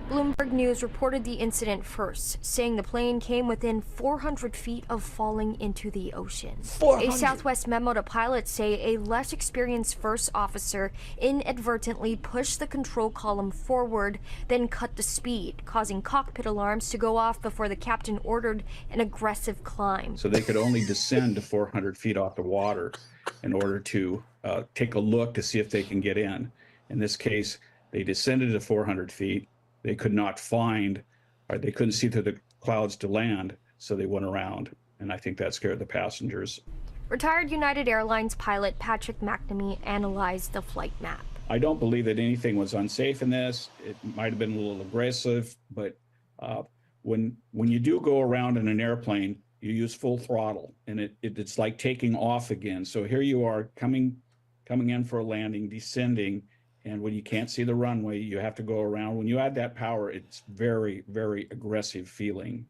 Bloomberg News reported the incident first, saying the plane came within 400 feet of falling into the ocean. 400. A Southwest memo to pilots say a less experienced first officer inadvertently pushed the control column forward, then cut the speed, causing cockpit alarms to go off before the captain ordered an aggressive climb. So they could only descend to 400 feet off the water in order to take a look to see if they can get in. In this case, they descended to 400 feet. They could not find, or they couldn't see through the clouds to land, so they went around. And I think that scared the passengers. Retired United Airlines pilot Patrick McNamee analyzed the flight map. I don't believe that anything was unsafe in this. It might have been a little aggressive, but when you do go around in an airplane, you use full throttle, and it's like taking off again. So here you are coming in for a landing, descending, and when you can't see the runway, you have to go around. When you add that power, it's very, very aggressive feeling.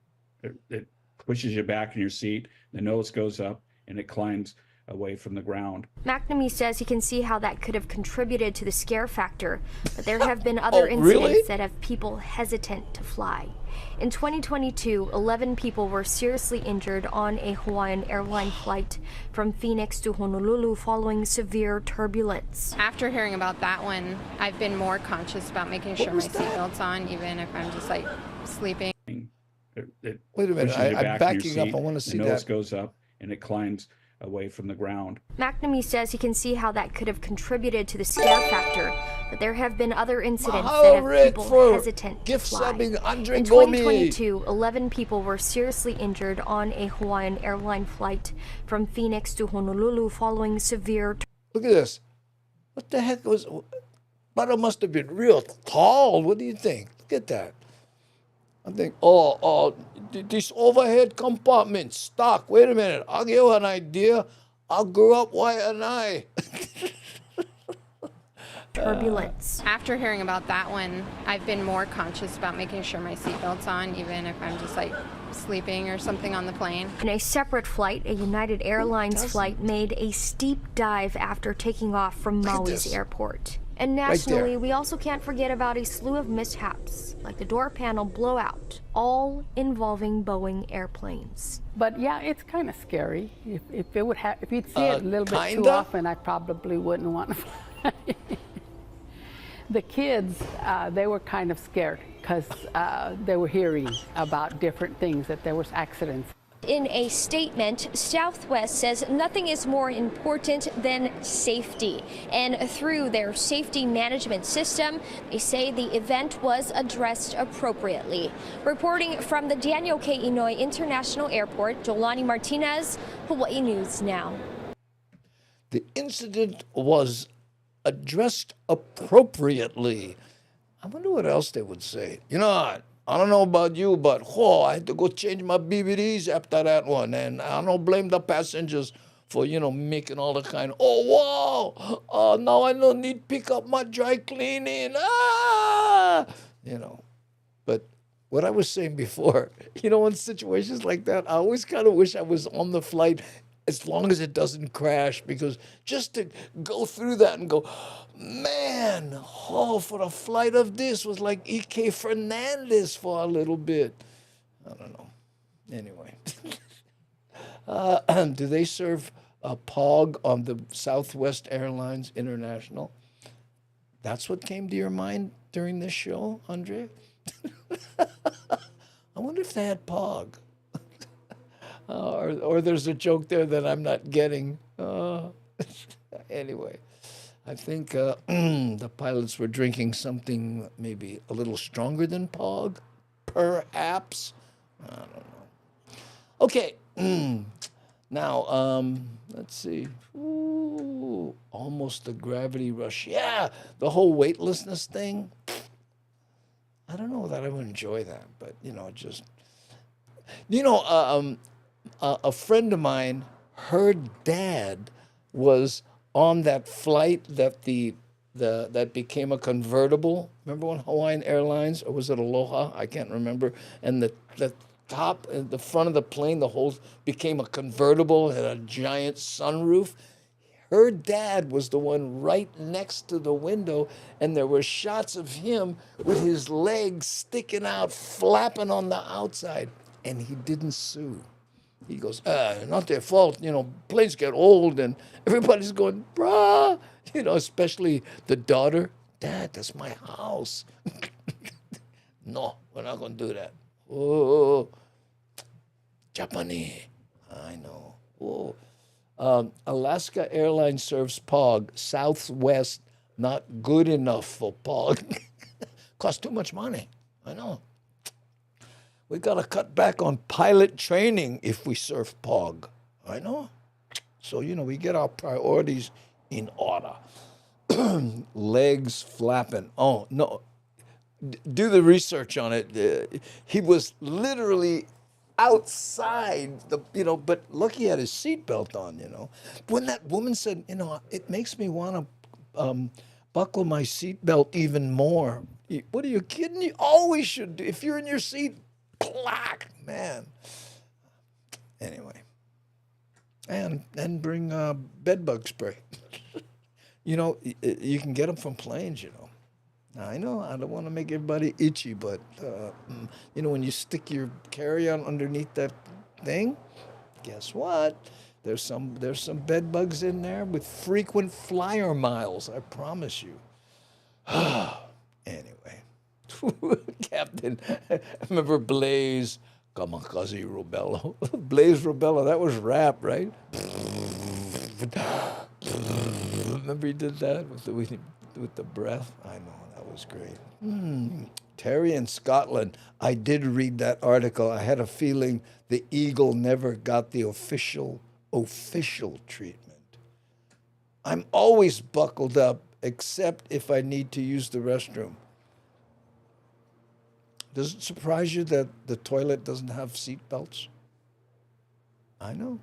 It pushes you back in your seat, the nose goes up, and it climbs away from the ground. McNamee says he can see how that could have contributed to the scare factor, but there have been other incidents that have people hesitant to fly. In 2022, 11 people were seriously injured on a Hawaiian airline flight from Phoenix to Honolulu following severe turbulence. After hearing about that one, I've been more conscious about making sure my seatbelt's on, even if I'm just like sleeping. Wait a minute, I'm backing up. I want to see that. The nose goes up and it climbs away from the ground. McNamee says he can see how that could have contributed to the scare factor, but there have been other incidents that have people hesitant to fly. In 2022, 11 people were seriously injured on a Hawaiian airline flight from Phoenix to Honolulu following severe. Look at this. What the heck was? Butter must have been real tall. What do you think? Look at that. I think, this overhead compartment stuck. Wait a minute, I'll give you an idea. I grew up white and I. Turbulence. After hearing about that one, I've been more conscious about making sure my seatbelt's on, even if I'm just like sleeping or something on the plane. In a separate flight, a United Airlines flight made a steep dive after taking off from Maui's airport. And nationally, we also can't forget about a slew of mishaps, like the door panel blowout, all involving Boeing airplanes. But yeah, it's kind of scary. If you'd see it a little bit too often, I probably wouldn't want to fly. The kids, they were kind of scared because they were hearing about different things, that there was accidents. In a statement, Southwest says nothing is more important than safety. And through their safety management system, they say the event was addressed appropriately. Reporting from the Daniel K. Inouye International Airport, Jolani Martinez, Hawaii News Now. The incident was addressed appropriately. I wonder what else they would say. You know, I don't know about you, but I had to go change my BBDs after that one. And I don't blame the passengers for, making all the kind of, now I don't need to pick up my dry cleaning. But what I was saying before, in situations like that, I always kind of wish I was on the flight as long as it doesn't crash, because just to go through that and go, man, for a flight of this was like E.K. Fernandez for a little bit. I don't know. Anyway. Do they serve POG on the Southwest Airlines International? That's what came to your mind during this show, Andre? I wonder if they had POG. Or there's a joke there that I'm not getting. Anyway, I think the pilots were drinking something maybe a little stronger than POG, perhaps. I don't know. Okay, now let's see. Ooh, almost a gravity rush. Yeah, the whole weightlessness thing. I don't know that I would enjoy that, but just a friend of mine, her dad was on that flight that that became a convertible. Remember when Hawaiian Airlines, or was it Aloha? I can't remember. And the top, the front of the plane, the whole became a convertible, had a giant sunroof. Her dad was the one right next to the window, and there were shots of him with his legs sticking out, flapping on the outside, and he didn't sue. He goes, not their fault. Planes get old and everybody's going, brah. Especially the daughter. Dad, that's my house. No, we're not going to do that. Oh, Japanese. I know. Oh. Alaska Airlines serves POG. Southwest, not good enough for POG. Costs too much money. I know. We got to cut back on pilot training if we serve POG. I know. So, we get our priorities in order. Legs flapping. Oh, no. Do the research on it. He was literally outside but lucky he had his seatbelt on, When that woman said, it makes me want to buckle my seatbelt even more. What are you kidding? You always should do. If you're in your seat, clack, man. Anyway. And bring bed bug spray. You can get them from planes, Now, I know I don't want to make everybody itchy, but, when you stick your carry-on underneath that thing, guess what? There's some bed bugs in there with frequent flyer miles, I promise you. Anyway, Captain, I remember Blaze Kamikaze Robello. Blaze Robello, that was rap, right? Remember he did that with the breath? I know, that was great. Terry in Scotland, I did read that article. I had a feeling the eagle never got the official treatment. I'm always buckled up, except if I need to use the restroom. Does it surprise you that the toilet doesn't have seat belts? I know.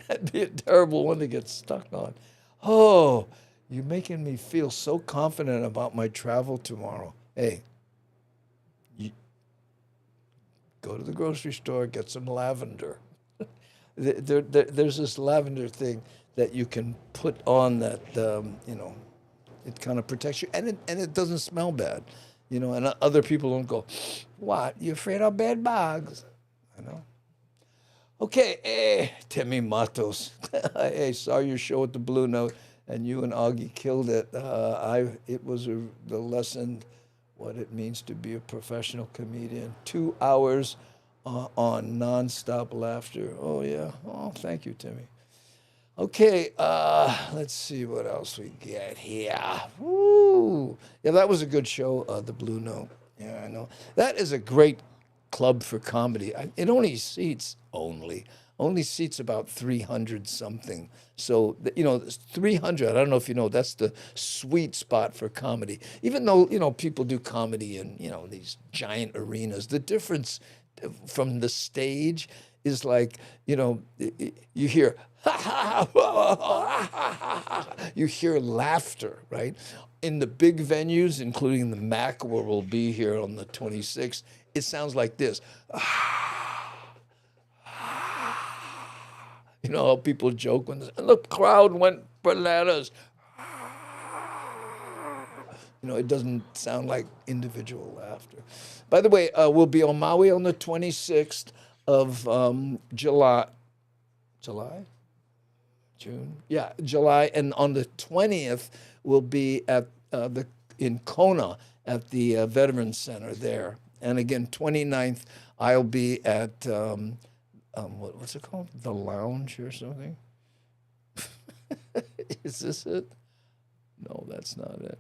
That'd be a terrible one to get stuck on. Oh, you're making me feel so confident about my travel tomorrow. Hey, you go to the grocery store, get some lavender. There's this lavender thing that you can put on that, it kind of protects you, and it doesn't smell bad. And other people don't go, what, you afraid of bed bugs? I know. Okay, Timmy Matos. Hey, saw your show at the Blue Note, and you and Augie killed it. It was the lesson, what it means to be a professional comedian. 2 hours on nonstop laughter. Oh, yeah. Oh, thank you, Timmy. Okay, let's see what else we get here. Woo! Yeah, that was a good show, the Blue Note. Yeah, I know. That is a great club for comedy. It only seats about 300 something. So, 300, I don't know if you know, that's the sweet spot for comedy. Even though, people do comedy in, these giant arenas, the difference from the stage is like, you hear, you hear laughter, right? In the big venues, including the MAC, where we'll be here on the 26th, it sounds like this. You know how people joke when the crowd went bananas. It doesn't sound like individual laughter. By the way, we'll be on Maui on the 26th of July. July? June? Yeah, July. And on the 20th, we'll be at in Kona at the Veterans Center there. And again, 29th, I'll be at, what's it called? The Lounge or something? Is this it? No, that's not it.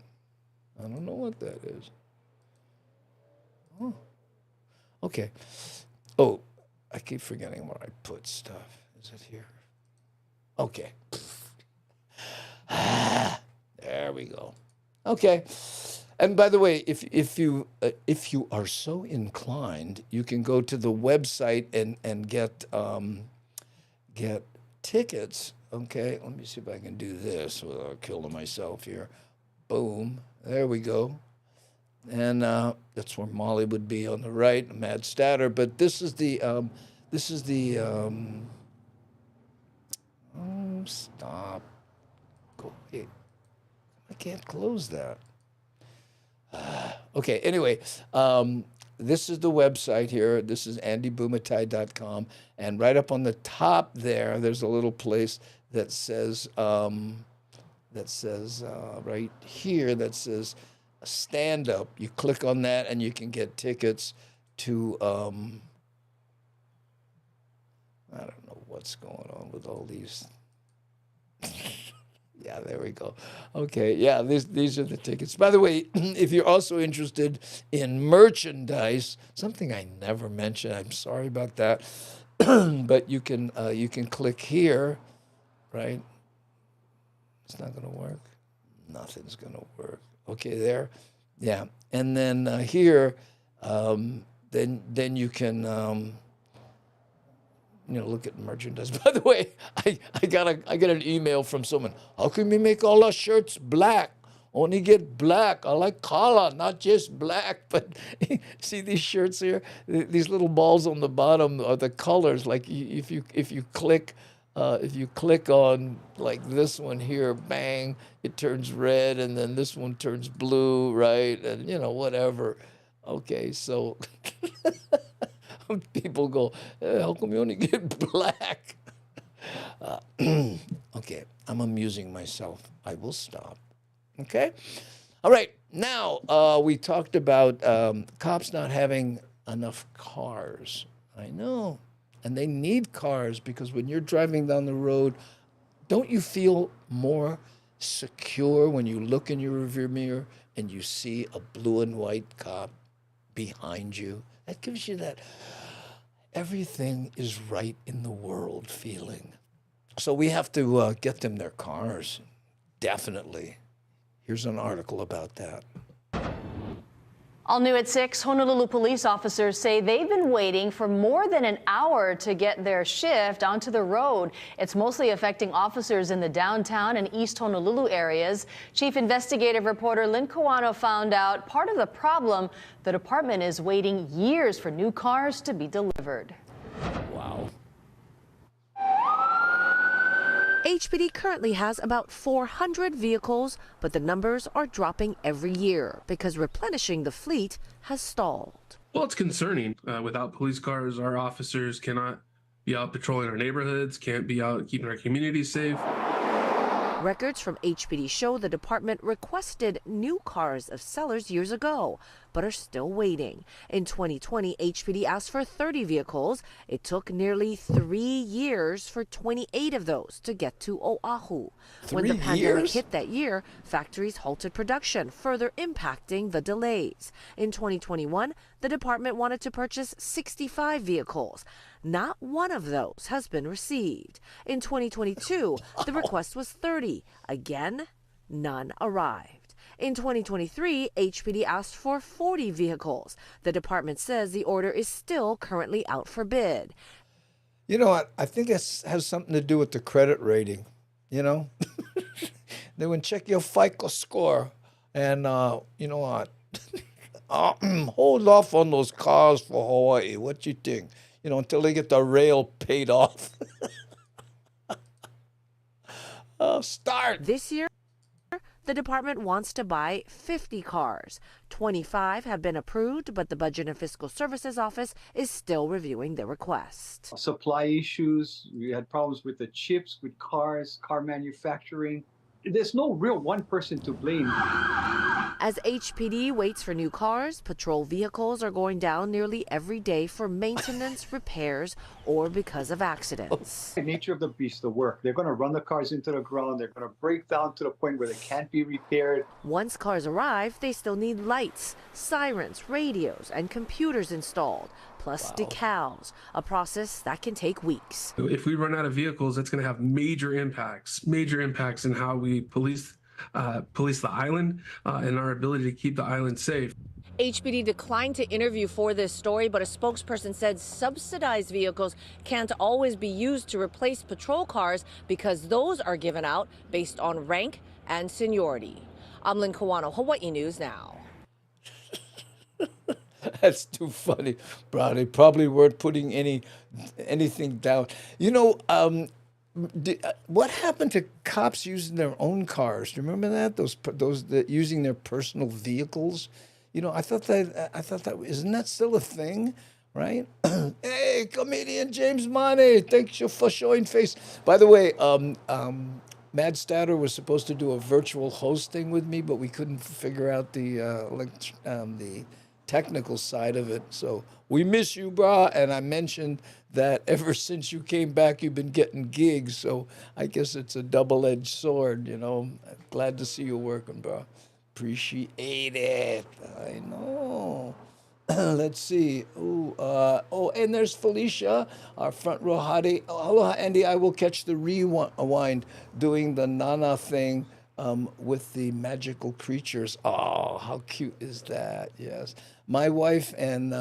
I don't know what that is. Oh, okay. Oh, I keep forgetting where I put stuff. Is it here? Okay. There we go. Okay. And by the way, if you are so inclined, you can go to the website and get tickets. Okay, let me see if I can do this without killing myself here. Boom, there we go. And that's where Molly would be on the right, Mad Statter. But this is the stop. Go away. I can't close that. Okay, anyway, this is the website here. This is andybumatai.com. And right up on the top there's a little place that says, right here, that says stand up. You click on that and you can get tickets to, I don't know what's going on with all these. Yeah, there we go. Okay, yeah, these are the tickets. By the way, if you're also interested in merchandise, something I never mentioned, I'm sorry about that. but you can click here, right? It's not going to work. Nothing's going to work. Okay, there, yeah, and then here, then you can. Look at merchandise. By the way, I got an email from someone. How can we make all our shirts black? Only get black. I like color, not just black. But see these shirts here? These little balls on the bottom are the colors. Like if you click on like this one here, bang, it turns red, and then this one turns blue, right? And whatever. Okay, so. People go, how come you only get black? Okay, I'm amusing myself. I will stop. Okay? All right, now we talked about cops not having enough cars. I know. And they need cars because when you're driving down the road, don't you feel more secure when you look in your rearview mirror and you see a blue and white cop behind you? That gives you that everything is right in the world feeling. So we have to get them their cars, definitely. Here's an article about that. All new at 6, Honolulu police officers say they've been waiting for more than an hour to get their shift onto the road. It's mostly affecting officers in the downtown and East Honolulu areas. Chief investigative reporter Lynn Kawano found out part of the problem, the department is waiting years for new cars to be delivered. Wow. HPD currently has about 400 vehicles, but the numbers are dropping every year because replenishing the fleet has stalled. Well, it's concerning. Without police cars, our officers cannot be out patrolling our neighborhoods, can't be out keeping our communities safe. Records from HPD show the department requested new cars of sellers years ago, but are still waiting. In 2020, HPD asked for 30 vehicles. It took nearly 3 years for 28 of those to get to Oahu. When the pandemic hit that year, factories halted production, further impacting the delays. In 2021, the department wanted to purchase 65 vehicles. Not one of those has been received. In 2022, the request was 30. Again, none arrived. In 2023, HPD asked for 40 vehicles. The department says the order is still currently out for bid. You know what? I think it has something to do with the credit rating, They would check your FICO score. And you know what? Hold off on those cars for Hawaii. What you think? Until they get the rail paid off. Start. This year, the department wants to buy 50 cars. 25 have been approved, but the Budget and Fiscal Services Office is still reviewing the request. Supply issues, we had problems with the chips, with cars, car manufacturing. There's no real one person to blame. As HPD waits for new cars, patrol vehicles are going down nearly every day for maintenance, repairs, or because of accidents. The nature of the beast, the work. They're going to run the cars into the ground. They're going to break down to the point where they can't be repaired. Once cars arrive, they still need lights, sirens, radios, and computers installed, plus decals, a process that can take weeks. If we run out of vehicles, that's going to have major impacts in how we police the island and our ability to keep the island safe. HPD declined to interview for this story, but a spokesperson said subsidized vehicles can't always be used to replace patrol cars because those are given out based on rank and seniority. I'm Lynn Kawano, Hawaii News Now. That's too funny, bro. They probably weren't putting anything down. What happened to cops using their own cars? Do you remember that? Those that using their personal vehicles. I thought that isn't that still a thing, right? Hey, comedian James Money, thanks you for showing face. By the way, Mad Statter was supposed to do a virtual hosting with me, but we couldn't figure out the technical side of it. So we miss you, brah. And I mentioned that ever since you came back, you've been getting gigs. So I guess it's a double-edged sword, Glad to see you working, brah. Appreciate it. I know. let's see. And there's Felicia, our front row hottie. Aloha, Andy. I will catch the rewind doing the Nana thing with the magical creatures. Oh, how cute is that? Yes. My wife and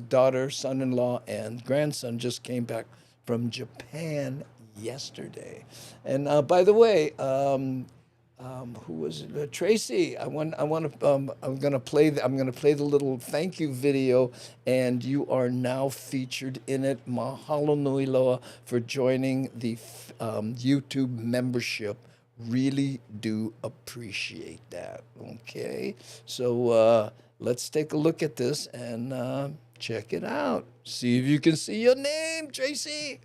daughter, son-in-law, and grandson just came back from Japan yesterday. And by the way, who was it? Tracy. I'm gonna play the little thank you video, and you are now featured in it. Mahalo nui loa for joining the YouTube membership. Really do appreciate that. Okay, so let's take a look at this and check it out. See if you can see your name, Tracy.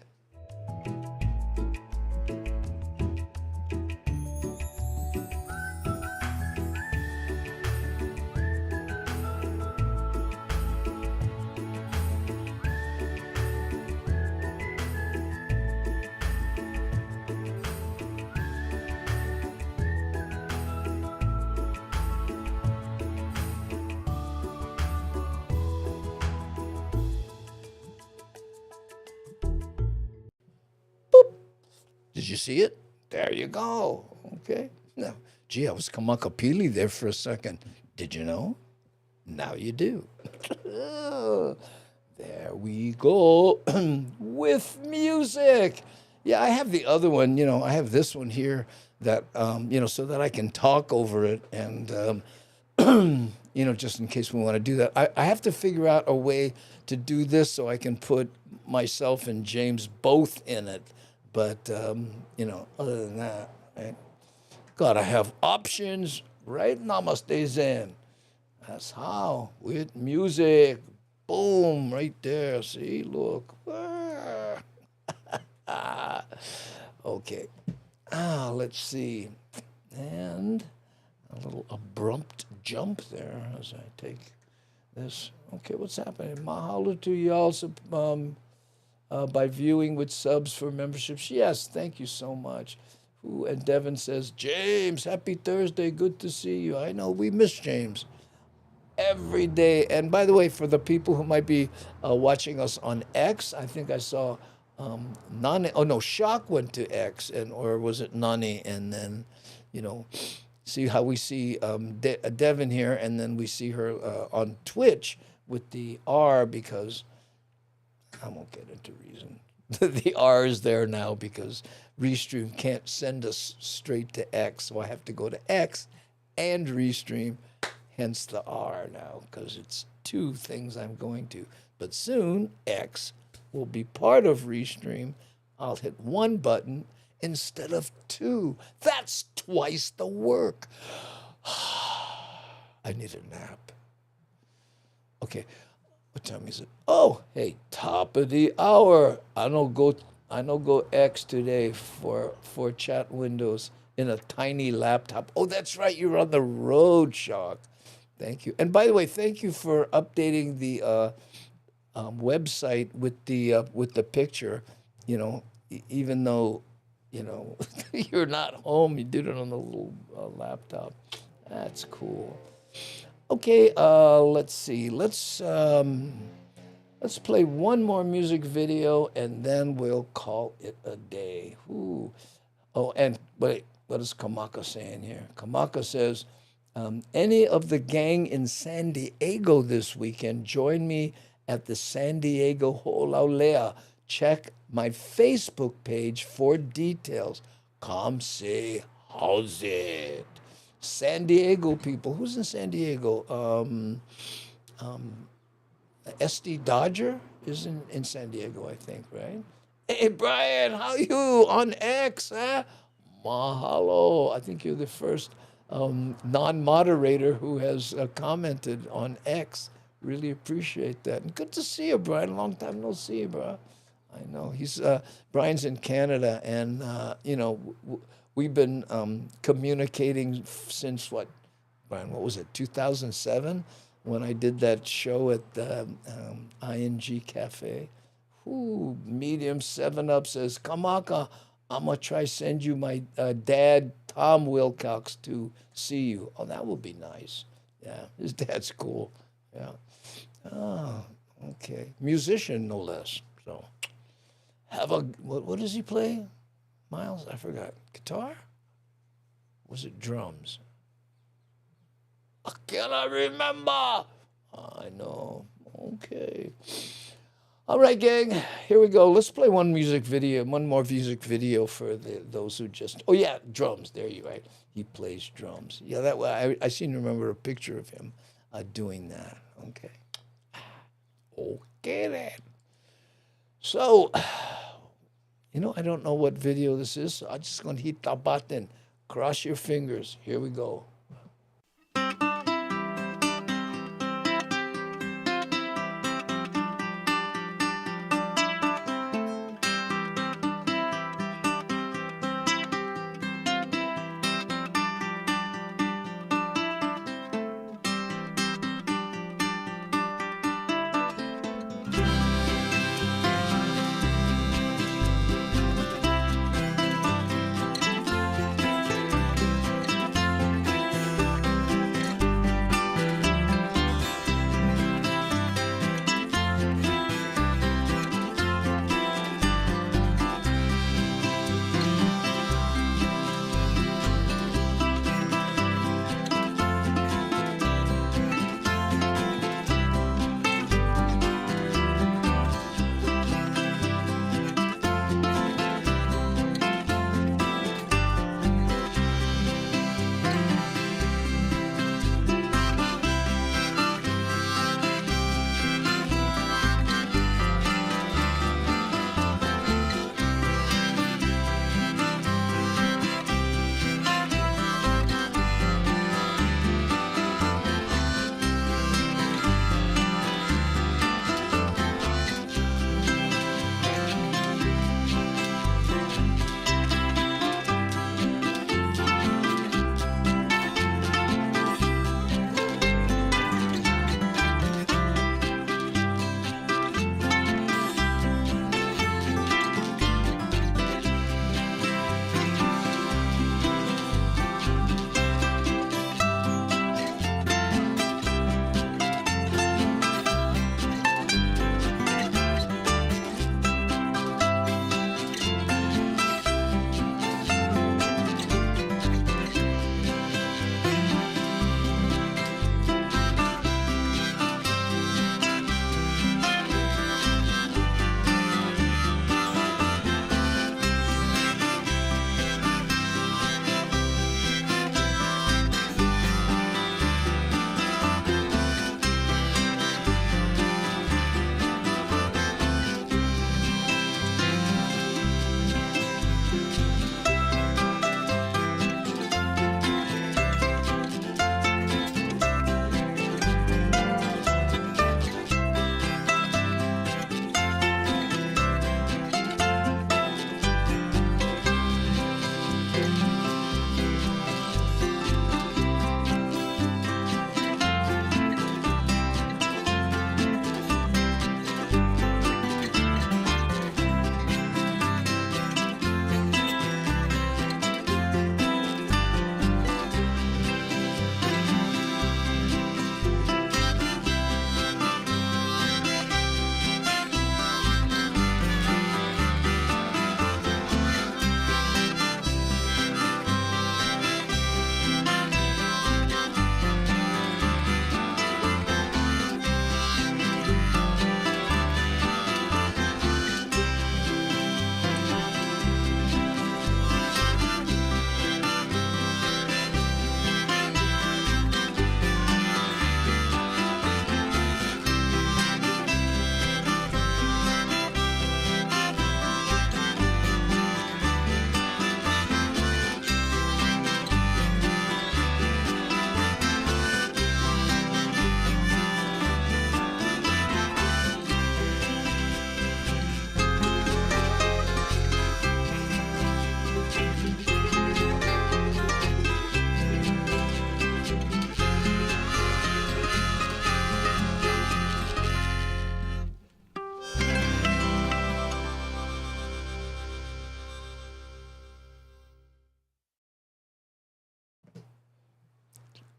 Did you see it? There you go. Okay. Now, gee, I was kamakapili there for a second. Did you know? Now you do. There we go with music. Yeah, I have the other one. I have this one here that, so that I can talk over it and, just in case we want to do that. I have to figure out a way to do this so I can put myself and James both in it. But, other than that, right? Gotta have options, right? Namaste Zen. That's how, with music. Boom, right there. See, look. Okay. Let's see. And a little abrupt jump there as I take this. Okay, what's happening? Mahalo to y'all. By viewing with subs for memberships. Yes, thank you so much. And Devin says, James, happy Thursday. Good to see you. I know we miss James every day. And by the way, for the people who might be watching us on X, I think I saw Nani. Oh, no, Shock went to X, or was it Nani? And then, see how we see Devin here, and then we see her on Twitch with the R because I won't get into reason. The R is there now because Restream can't send us straight to X, so I have to go to X and Restream, hence the R now, because it's two things I'm going to. But soon, X will be part of Restream. I'll hit one button instead of two. That's twice the work. I need a nap. Okay. What time is it? Oh, hey, top of the hour. I don't go X today for chat windows in a tiny laptop. Oh, that's right. You're on the road, Shock. Thank you. And by the way, thank you for updating the website with the picture. Even though you're not home, you did it on the little laptop. That's cool. Okay, let's see. Let's play one more music video and then we'll call it a day. Ooh. Oh, and wait, what is Kamaka saying here? Kamaka says, any of the gang in San Diego this weekend, join me at the San Diego Holaulea. Check my Facebook page for details. Come say, how's it? San Diego people. Who's in San Diego? SD Dodger is in San Diego, I think, right? Hey, Brian, how you on X, huh? Mahalo. I think you're the first non-moderator who has commented on X. Really appreciate that. And good to see you, Brian. Long time no see, bro. I know. Brian's in Canada, and, we've been communicating since what, Brian, what was it, 2007? When I did that show at the ING Cafe. Ooh, Medium 7-Up says, Kamaka, I'm going to try send you my dad, Tom Wilcox, to see you. Oh, that would be nice. Yeah, his dad's cool. Yeah. Oh, okay. Musician, no less. So, what does he play? Miles, I forgot. Guitar? Was it drums? I cannot remember. I know. Okay. All right, gang. Here we go. Let's play one more music video for those who just. Oh yeah, drums. There you right. He plays drums. Yeah, that way I seem to remember a picture of him doing that. Okay. Okay then. So, I don't know what video this is. So I'm just going to hit the button. Cross your fingers. Here we go.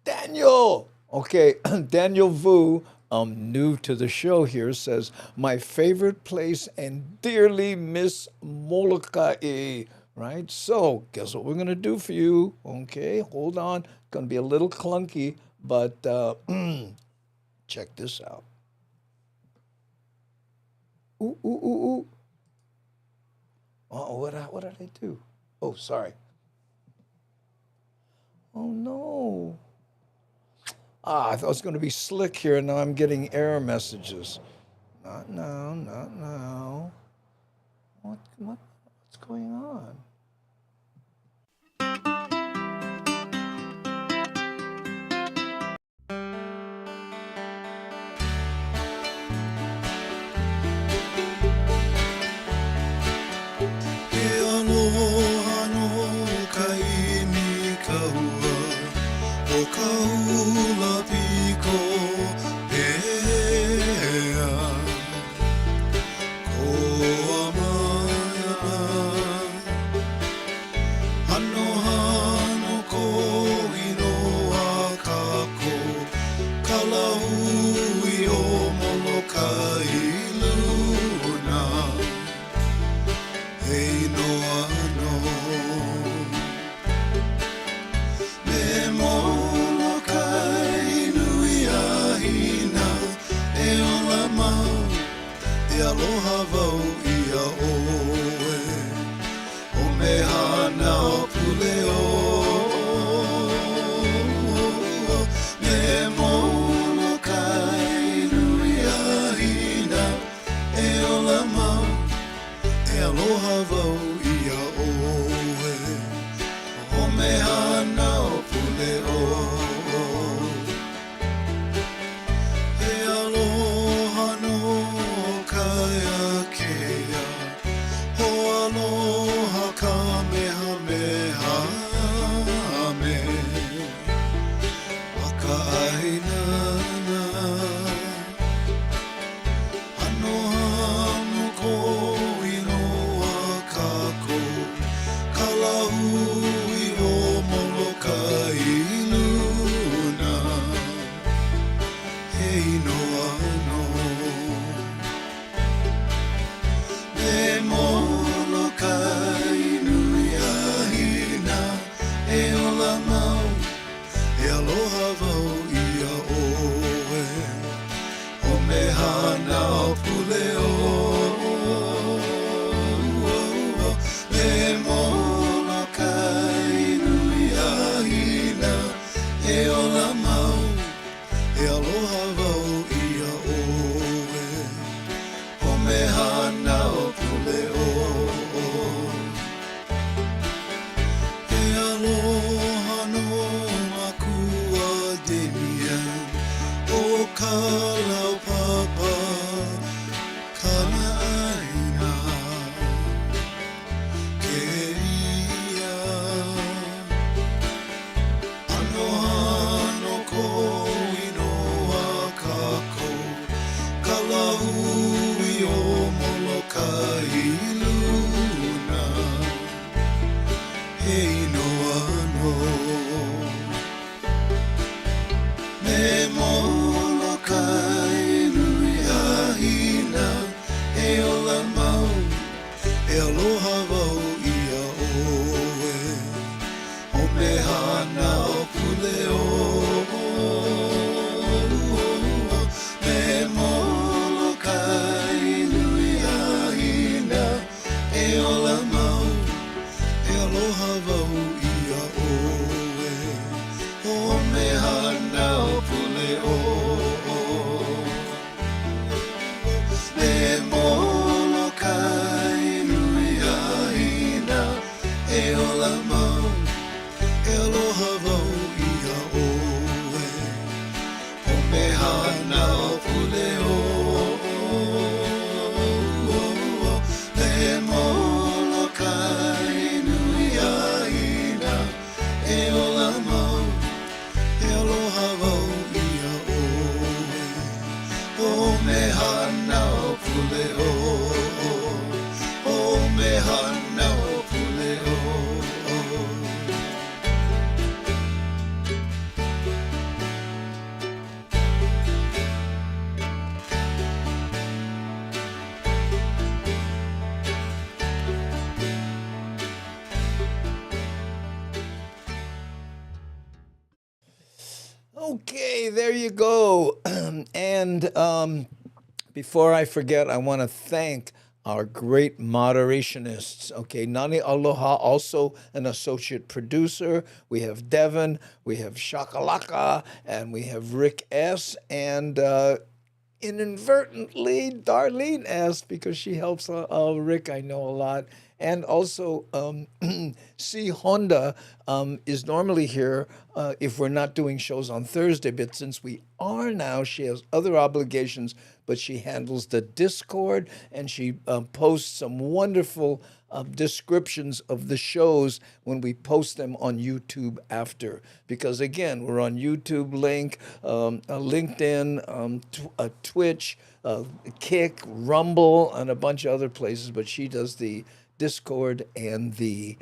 Daniel. Okay, Daniel Vu new to the show here, says, my favorite place and dearly miss Molokai, right? So guess what we're going to do for you? Okay, hold on. Going to be a little clunky, but check this out. Ooh, ooh, ooh, ooh. Oh, what did I do? Oh, sorry. Oh, no. I thought it was going to be slick here, and now I'm getting error messages. Not now, not now. What's going on? Aloha kame Okay, there you go. And before I forget, I want to thank our great moderationists. Okay, Nani Aloha, also an associate producer. We have Devin, we have Shakalaka, and we have Rick S. And inadvertently, Darlene S., because she helps Rick, I know, a lot. And also, C. Honda is normally here if we're not doing shows on Thursday, but since we are now, she has other obligations, but she handles the Discord and she posts some wonderful descriptions of the shows when we post them on YouTube after. Because again, we're on YouTube, link, LinkedIn, Twitch, Kick, Rumble, and a bunch of other places, but she does the Discord and the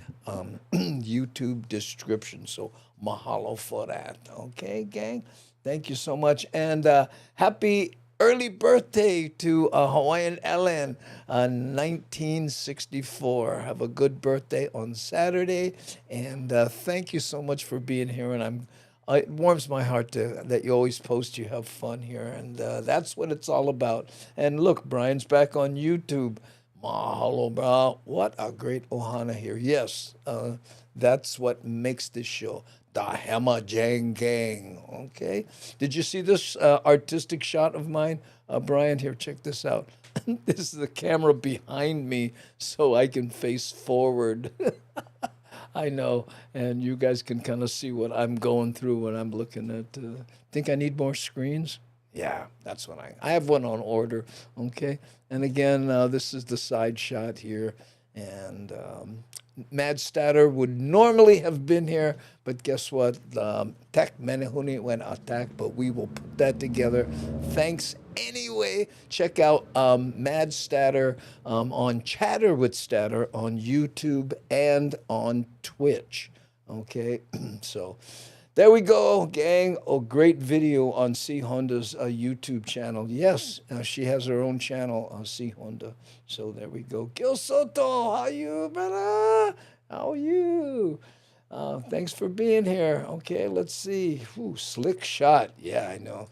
YouTube description. So mahalo for that. Okay, gang? Thank you so much. And happy early birthday to Hawaiian Ellen, 1964. Have a good birthday on Saturday. And thank you so much for being here. And it warms my heart that you always post, you have fun here. And that's what it's all about. And look, Brian's back on YouTube. Mahalo, bro. What a great ohana here. Yes, that's what makes this show. The Hema Jang Gang. Okay. Did you see this artistic shot of mine? Brian, here, check this out. This is the camera behind me so I can face forward. I know. And you guys can kind of see what I'm going through when I'm looking at. Think I need more screens? Yeah, that's what I have one on order. Okay. And again, this is the side shot here. And Mad Statter would normally have been here, but guess what? Tech Menehuni went attack, but we will put that together. Thanks anyway. Check out Mad Statter on Chatter with Statter on YouTube and on Twitch. Okay, so there we go, gang. Oh, great video on C. Honda's YouTube channel. Yes, she has her own channel on C. Honda. So there we go. Gil Soto, how you, brother? How are you? Thanks for being here. Okay, let's see. Ooh, slick shot. Yeah, I know.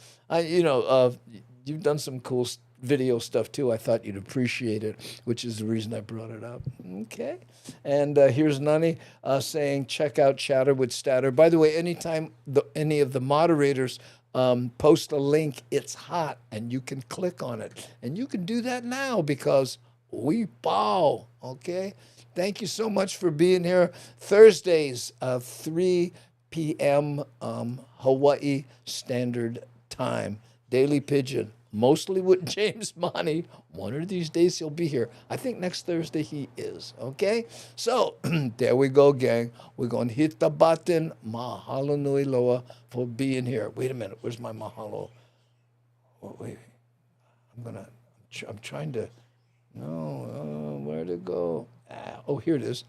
You've done some cool video stuff too. I thought you'd appreciate it, which is the reason I brought it up. Okay. And here's Nani saying, check out Chatter with Statter. By the way, anytime any of the moderators post a link, it's hot and you can click on it. And you can do that now because we bow. Okay. Thank you so much for being here. Thursdays, 3 p.m. Hawaii Standard Time. Daily Pidgin. Mostly with James Money. One of these days he'll be here. I think next Thursday he is. Okay? So, there we go, gang. We're going to hit the button. Mahalo nui loa for being here. Wait a minute. Where's my mahalo? Oh, wait. I'm trying to... No, where'd it go? Oh, here it is.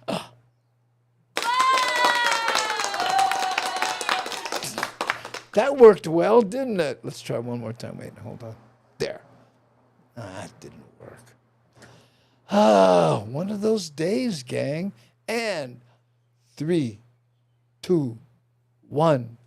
That worked well, didn't it? Let's try one more time. Wait, hold on. There. That didn't work. One of those days, gang. And 3, 2, 1.